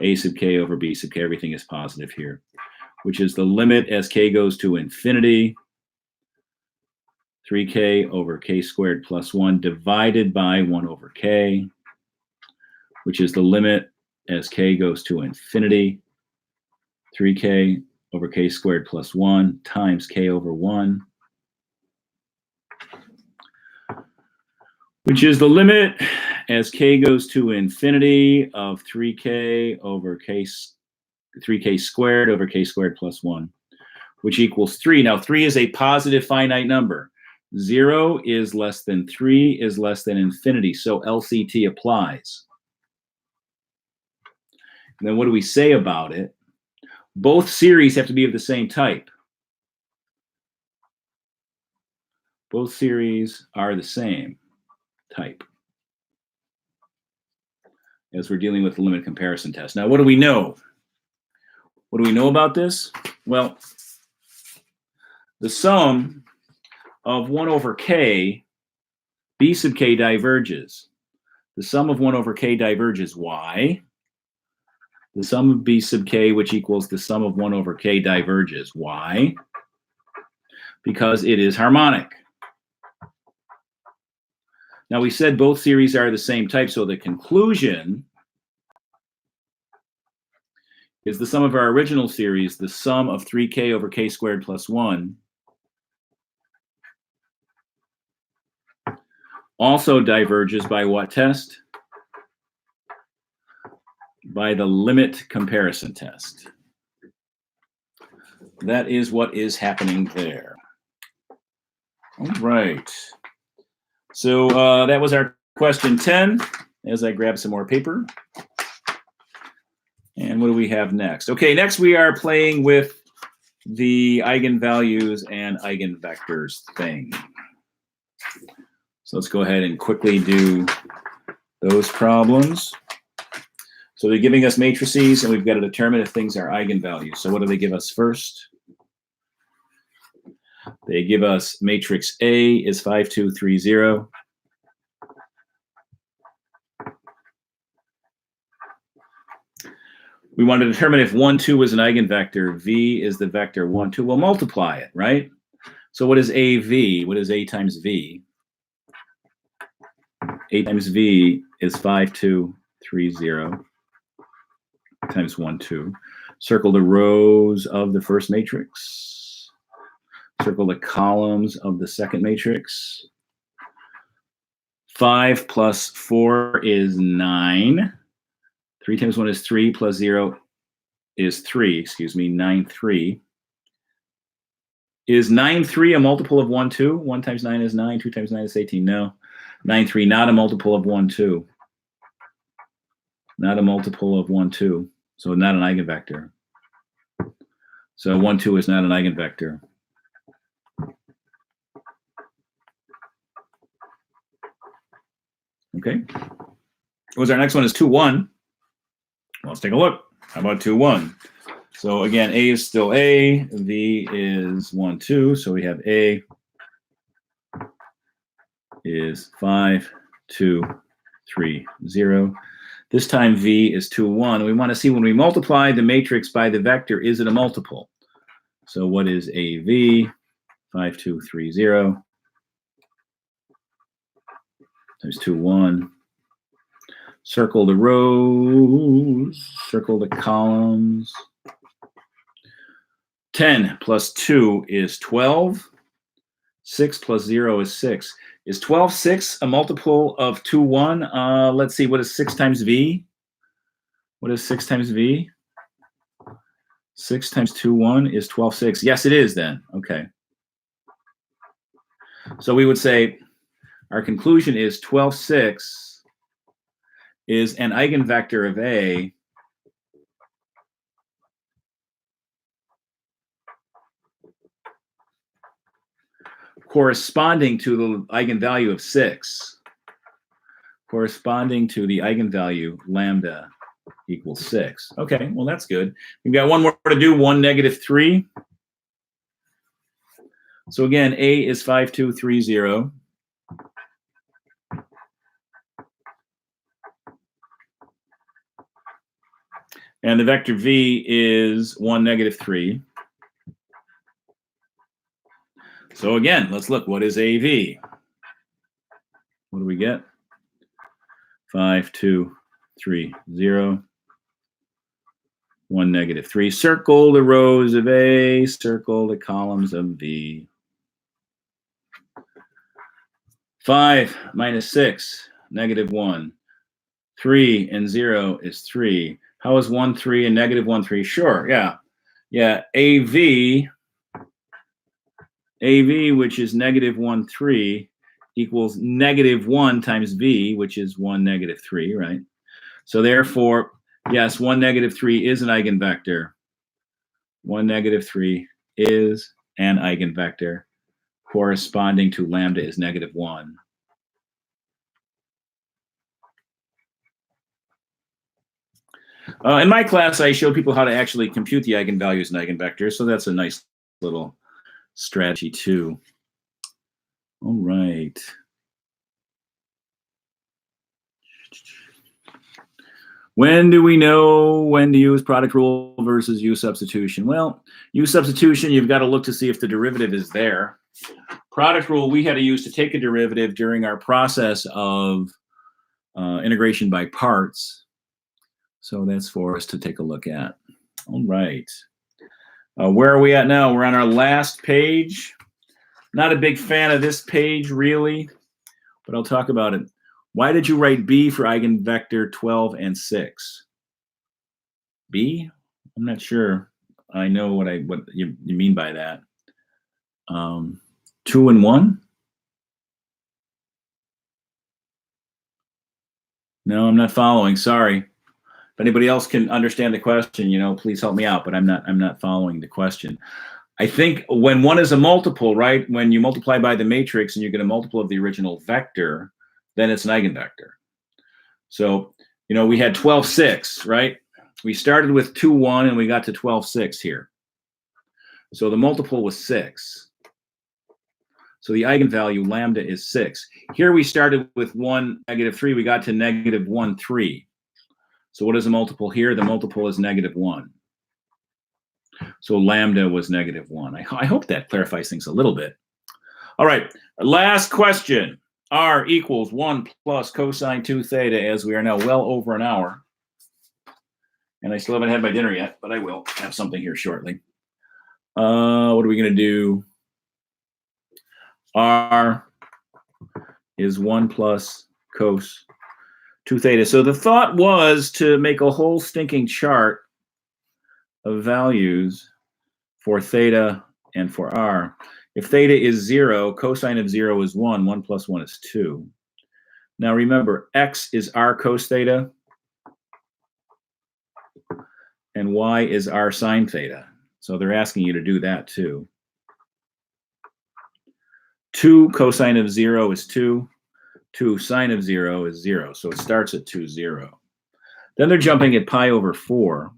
A sub k over b sub k, everything is positive here, which is the limit as k goes to infinity, 3k over k squared plus 1 divided by 1 over k, which is the limit as k goes to infinity, 3k over k squared plus 1 times k over 1, which is the limit as k goes to infinity of 3k over 3k squared over k squared plus 1, which equals 3. Now, 3 is a positive finite number. 0 is less than 3 is less than infinity, so LCT applies. And then what do we say about it? Both series have to be of the same type. Both series are the same type as we're dealing with the limit comparison test. Now, what do we know? What do we know about this? Well, the sum of 1 over k, b sub k diverges. The sum of 1 over k diverges. Why? The sum of b sub k, which equals the sum of 1 over k, diverges. Why? Because it is harmonic. Now, we said both series are the same type, so the conclusion is the sum of our original series, the sum of 3k over k squared plus 1, also diverges by what test? By the limit comparison test. That is what is happening there. All right. So that was our question 10, as I grab some more paper. And what do we have next? Okay, next we are playing with the eigenvalues and eigenvectors thing. So let's go ahead and quickly do those problems. So they're giving us matrices, and we've got to determine if things are eigenvalues. So what do they give us first? They give us matrix A is 5, 2, 3, 0. We want to determine if 1, 2 is an eigenvector. V is the vector 1, 2. We'll multiply it, right? So what is AV? What is A times V? A times V is 5, 2, 3, 0 times 1, 2. Circle the rows of the first matrix. Circle the columns of the second matrix. 5 plus 4 is 9. 3 times 1 is 3 plus 0 is 3. Excuse me, 9, 3. Is 9, 3 a multiple of 1, 2? 1 times 9 is 9. 2 times 9 is 18. No. 9, 3, not a multiple of 1, 2. Not a multiple of 1, 2. So not an eigenvector. So 1, 2 is not an eigenvector. Okay. What's our next one is 2, 1. Well, let's take a look. How about 2, 1? So again, A is still A, V is 1, 2. So we have A is 5, 2, 3, 0. This time V is 2, 1. We want to see when we multiply the matrix by the vector, is it a multiple? So what is AV? 5, 2, 3, 0. There's 2, 1. Circle the rows, circle the columns. 10 plus 2 is 12. 6 plus 0 is 6. Is 12, 6 a multiple of 2, 1? Let's see, what is 6 times V? What is 6 times V? 6 times 2, 1 is 12, 6. Yes, it is then. Okay. So we would say our conclusion is 12, 6 is an eigenvector of A corresponding to the eigenvalue of 6, corresponding to the eigenvalue lambda equals 6. Okay, well, that's good. We've got one more to do, 1, -3. So again, A is 5, 2, 3, 0. And the vector V is 1, -3. So again, let's look. What is AV? What do we get? 5, 2, 3, 0. 1, -3. Circle the rows of A, circle the columns of V. 5 minus 6, -1. 3 and 0 is 3. How is 1, 3 and -1, 3? Sure, yeah. Yeah, AV, which is -1, 3, equals -1 times V, which is 1, -3, right? So therefore, yes, 1, -3 is an eigenvector. 1, -3 is an eigenvector corresponding to lambda is -1. In my class, I showed people how to actually compute the eigenvalues and eigenvectors, so that's a nice little strategy too. All right. When do we know when to use product rule versus U substitution? Well, U substitution, you've got to look to see if the derivative is there. Product rule, we had to use to take a derivative during our process of integration by parts. So that's for us to take a look at. All right. Where are we at now? We're on our last page. Not a big fan of this page, really, but I'll talk about it. Why did you write B for eigenvector 12 and 6? B? I'm not sure. I know what you mean by that. 2 and 1? No, I'm not following. Sorry. If anybody else can understand the question, please help me out. But I'm not following the question. I think when one is a multiple, right? When you multiply by the matrix and you get a multiple of the original vector, then it's an eigenvector. So, we had 12, 6, right? We started with 2, 1, and we got to 12, 6 here. So the multiple was 6. So the eigenvalue lambda is 6. Here we started with 1, -3. We got to -1, 3. So what is the multiple here? The multiple is -1. So lambda was -1. I hope that clarifies things a little bit. All right, last question. R equals 1 plus cosine 2 theta, as we are now well over an hour. And I still haven't had my dinner yet, but I will have something here shortly. What are we going to do? R is 1 plus cos 2 theta. So the thought was to make a whole stinking chart of values for theta and for R. If theta is 0, cosine of 0 is 1. 1 plus 1 is 2. Now remember, x is r cos theta, and y is r sine theta. So they're asking you to do that too. 2 cosine of 0 is 2. 2 sine of 0 is 0. So it starts at 2, 0. Then they're jumping at pi over 4.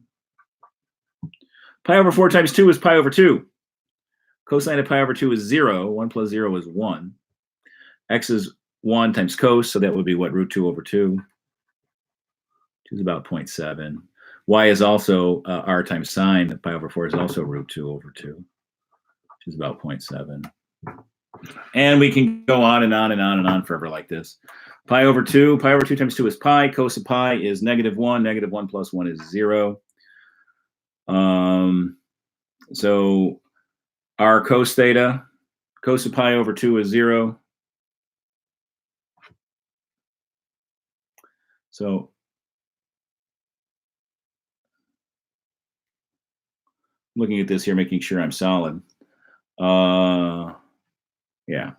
Pi over 4 times 2 is pi over 2. Cosine of pi over 2 is 0. 1 plus 0 is 1. X is 1 times cos, so that would be what, root 2 over 2. 2 is about 0.7. Y is also r times sine. Pi over 4 is also root 2 over 2, which is about 0.7. And we can go on and on and on and on forever like this. Pi over 2 times 2 is pi. Cos of pi is -1. -1 plus 1 is 0. So r cos theta, cos of pi over 2 is 0. So looking at this here, making sure I'm solid. Yeah.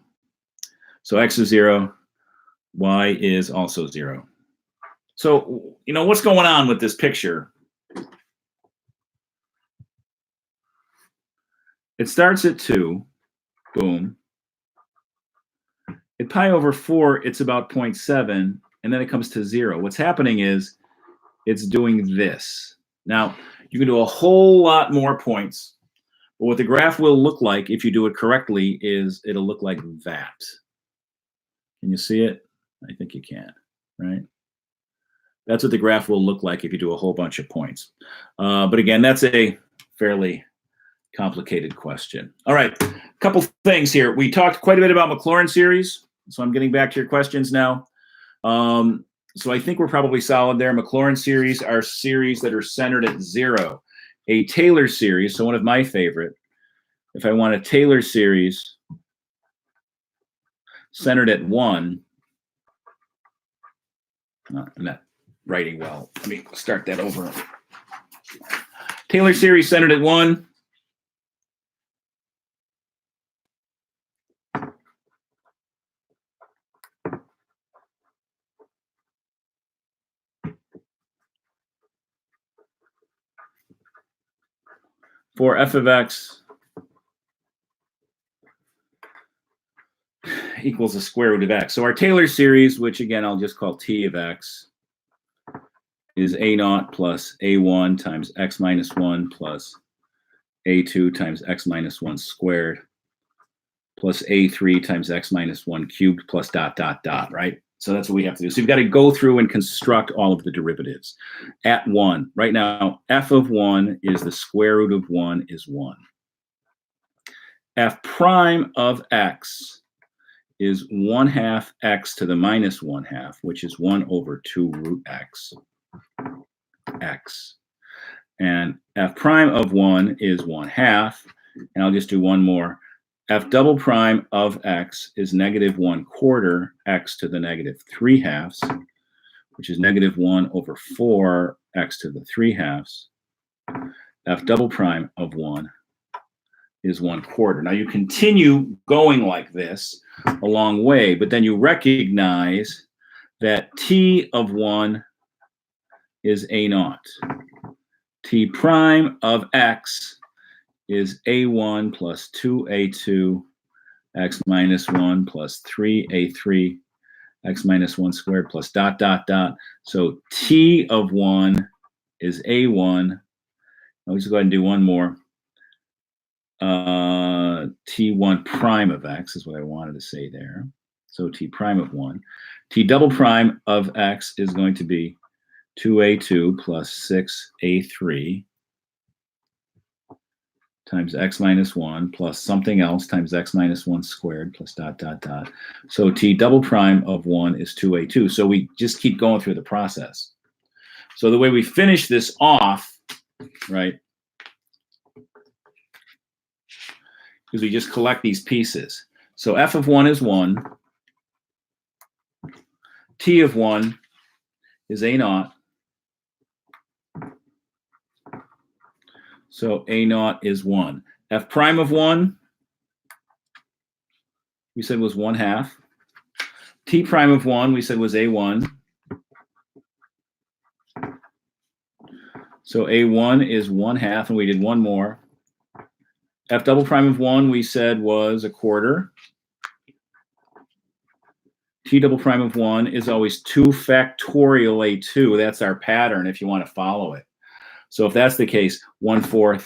So x is 0. Y is also 0. So, you know, what's going on with this picture? It starts at 2. Boom. At pi over 4, it's about 0.7, and then it comes to 0. What's happening is it's doing this. Now, you can do a whole lot more points, but what the graph will look like if you do it correctly is it'll look like that. Can you see it? I think you can, right? That's what the graph will look like if you do a whole bunch of points. But again, that's a fairly complicated question. All right, a couple things here. We talked quite a bit about Maclaurin series, so I'm getting back to your questions now. So I think we're probably solid there. Maclaurin series are series that are centered at 0. A Taylor series, so one of my favorite, if I want a Taylor series centered at 1, I'm not writing well. Let me start that over. Taylor series centered at 1. For f of x equals the square root of x. So our Taylor series, which again I'll just call t of x, is a0 plus a1 times x minus 1 plus a2 times x minus 1 squared plus a3 times x minus 1 cubed plus dot, dot, dot, right? So that's what we have to do. So you've got to go through and construct all of the derivatives at 1. Right now, f of 1 is the square root of 1 is 1. F prime of x is 1/2 x to the minus 1/2, which is 1 over 2 root x, x. And f prime of 1 is 1/2, and I'll just do one more. F double prime of x is -1/4 x to the -3/2, which is -1 over 4 x to the 3/2. F double prime of 1 is 1/4. Now you continue going like this a long way, but then you recognize that t of 1 is a0. T prime of x is a1 plus 2a2 x minus 1 plus 3a3 x minus 1 squared plus dot, dot, dot. So t of 1 is a1. I'll just go ahead and do one more. T1 prime of x is what I wanted to say there. So t prime of 1. T double prime of x is going to be 2a2 plus 6a3 times x minus 1 plus something else times x minus 1 squared plus dot, dot, dot. So t double prime of 1 is 2a2. So we just keep going through the process. So the way we finish this off, right, is we just collect these pieces. So f of 1 is 1. T of 1 is a0. So a0 is 1. F prime of 1, we said was 1/2. T prime of 1, we said was a1. So a1 is 1/2, and we did one more. F double prime of 1, we said was 1/4. t double prime of 1 is always 2 factorial a2. That's our pattern if you want to follow it. So if that's the case, 1/4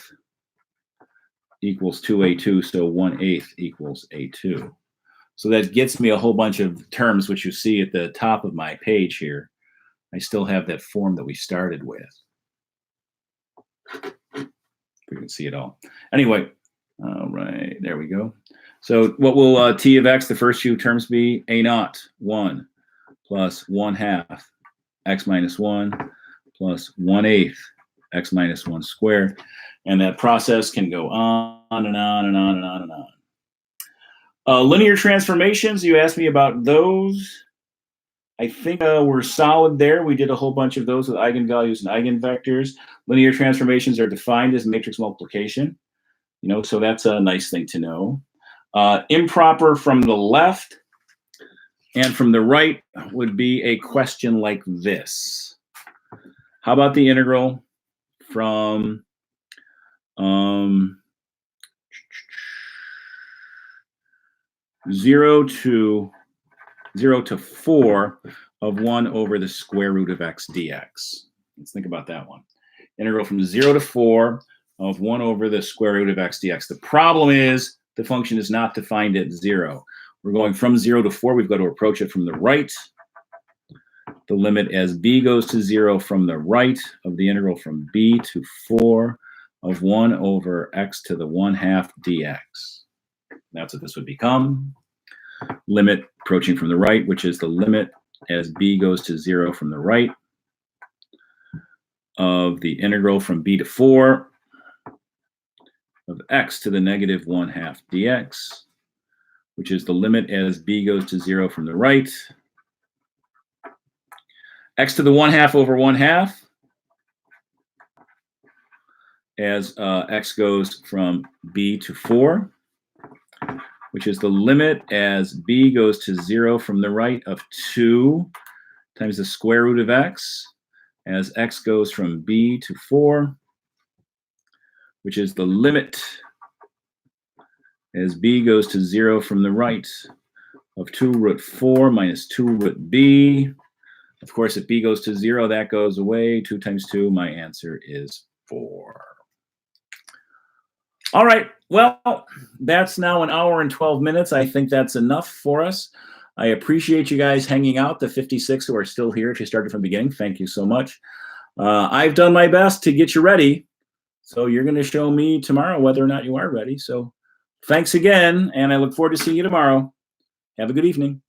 equals 2a2, so 1/8 equals a2. So that gets me a whole bunch of terms, which you see at the top of my page here. I still have that form that we started with. We can see it all. Anyway, all right, there we go. So what will t of x, the first few terms, be? a0, 1, plus 1/2 x minus 1, plus 1/8 x minus 1 squared. And that process can go on and on and on and on and on. Linear transformations, you asked me about those. I think we're solid there. We did a whole bunch of those with eigenvalues and eigenvectors. Linear transformations are defined as matrix multiplication, so that's a nice thing to know. Improper from the left and from the right would be a question like this. How about the integral from 0 to 4 of 1 over the square root of x dx? Let's think about that one. Integral from 0 to 4 of 1 over the square root of x dx. The problem is the function is not defined at 0. We're going from 0 to 4. We've got to approach it from the right. The limit as b goes to 0 from the right of the integral from b to 4 of 1 over x to the 1/2 dx. That's what this would become. Limit approaching from the right, which is the limit as b goes to 0 from the right of the integral from b to 4 of x to the negative 1/2 dx, which is the limit as b goes to 0 from the right. X to the 1/2 over 1/2 as x goes from b to 4, which is the limit as b goes to 0 from the right of 2 times the square root of x as x goes from b to 4, which is the limit as b goes to 0 from the right of 2 root 4 minus 2 root b. Of course, if b goes to 0, that goes away. 2 times 2, my answer is 4. All right, well, that's now 1 hour and 12 minutes. I think that's enough for us. I appreciate you guys hanging out, the 56 who are still here. If you started from the beginning, thank you so much. I've done my best to get you ready. So you're going to show me tomorrow whether or not you are ready. So thanks again, and I look forward to seeing you tomorrow. Have a good evening.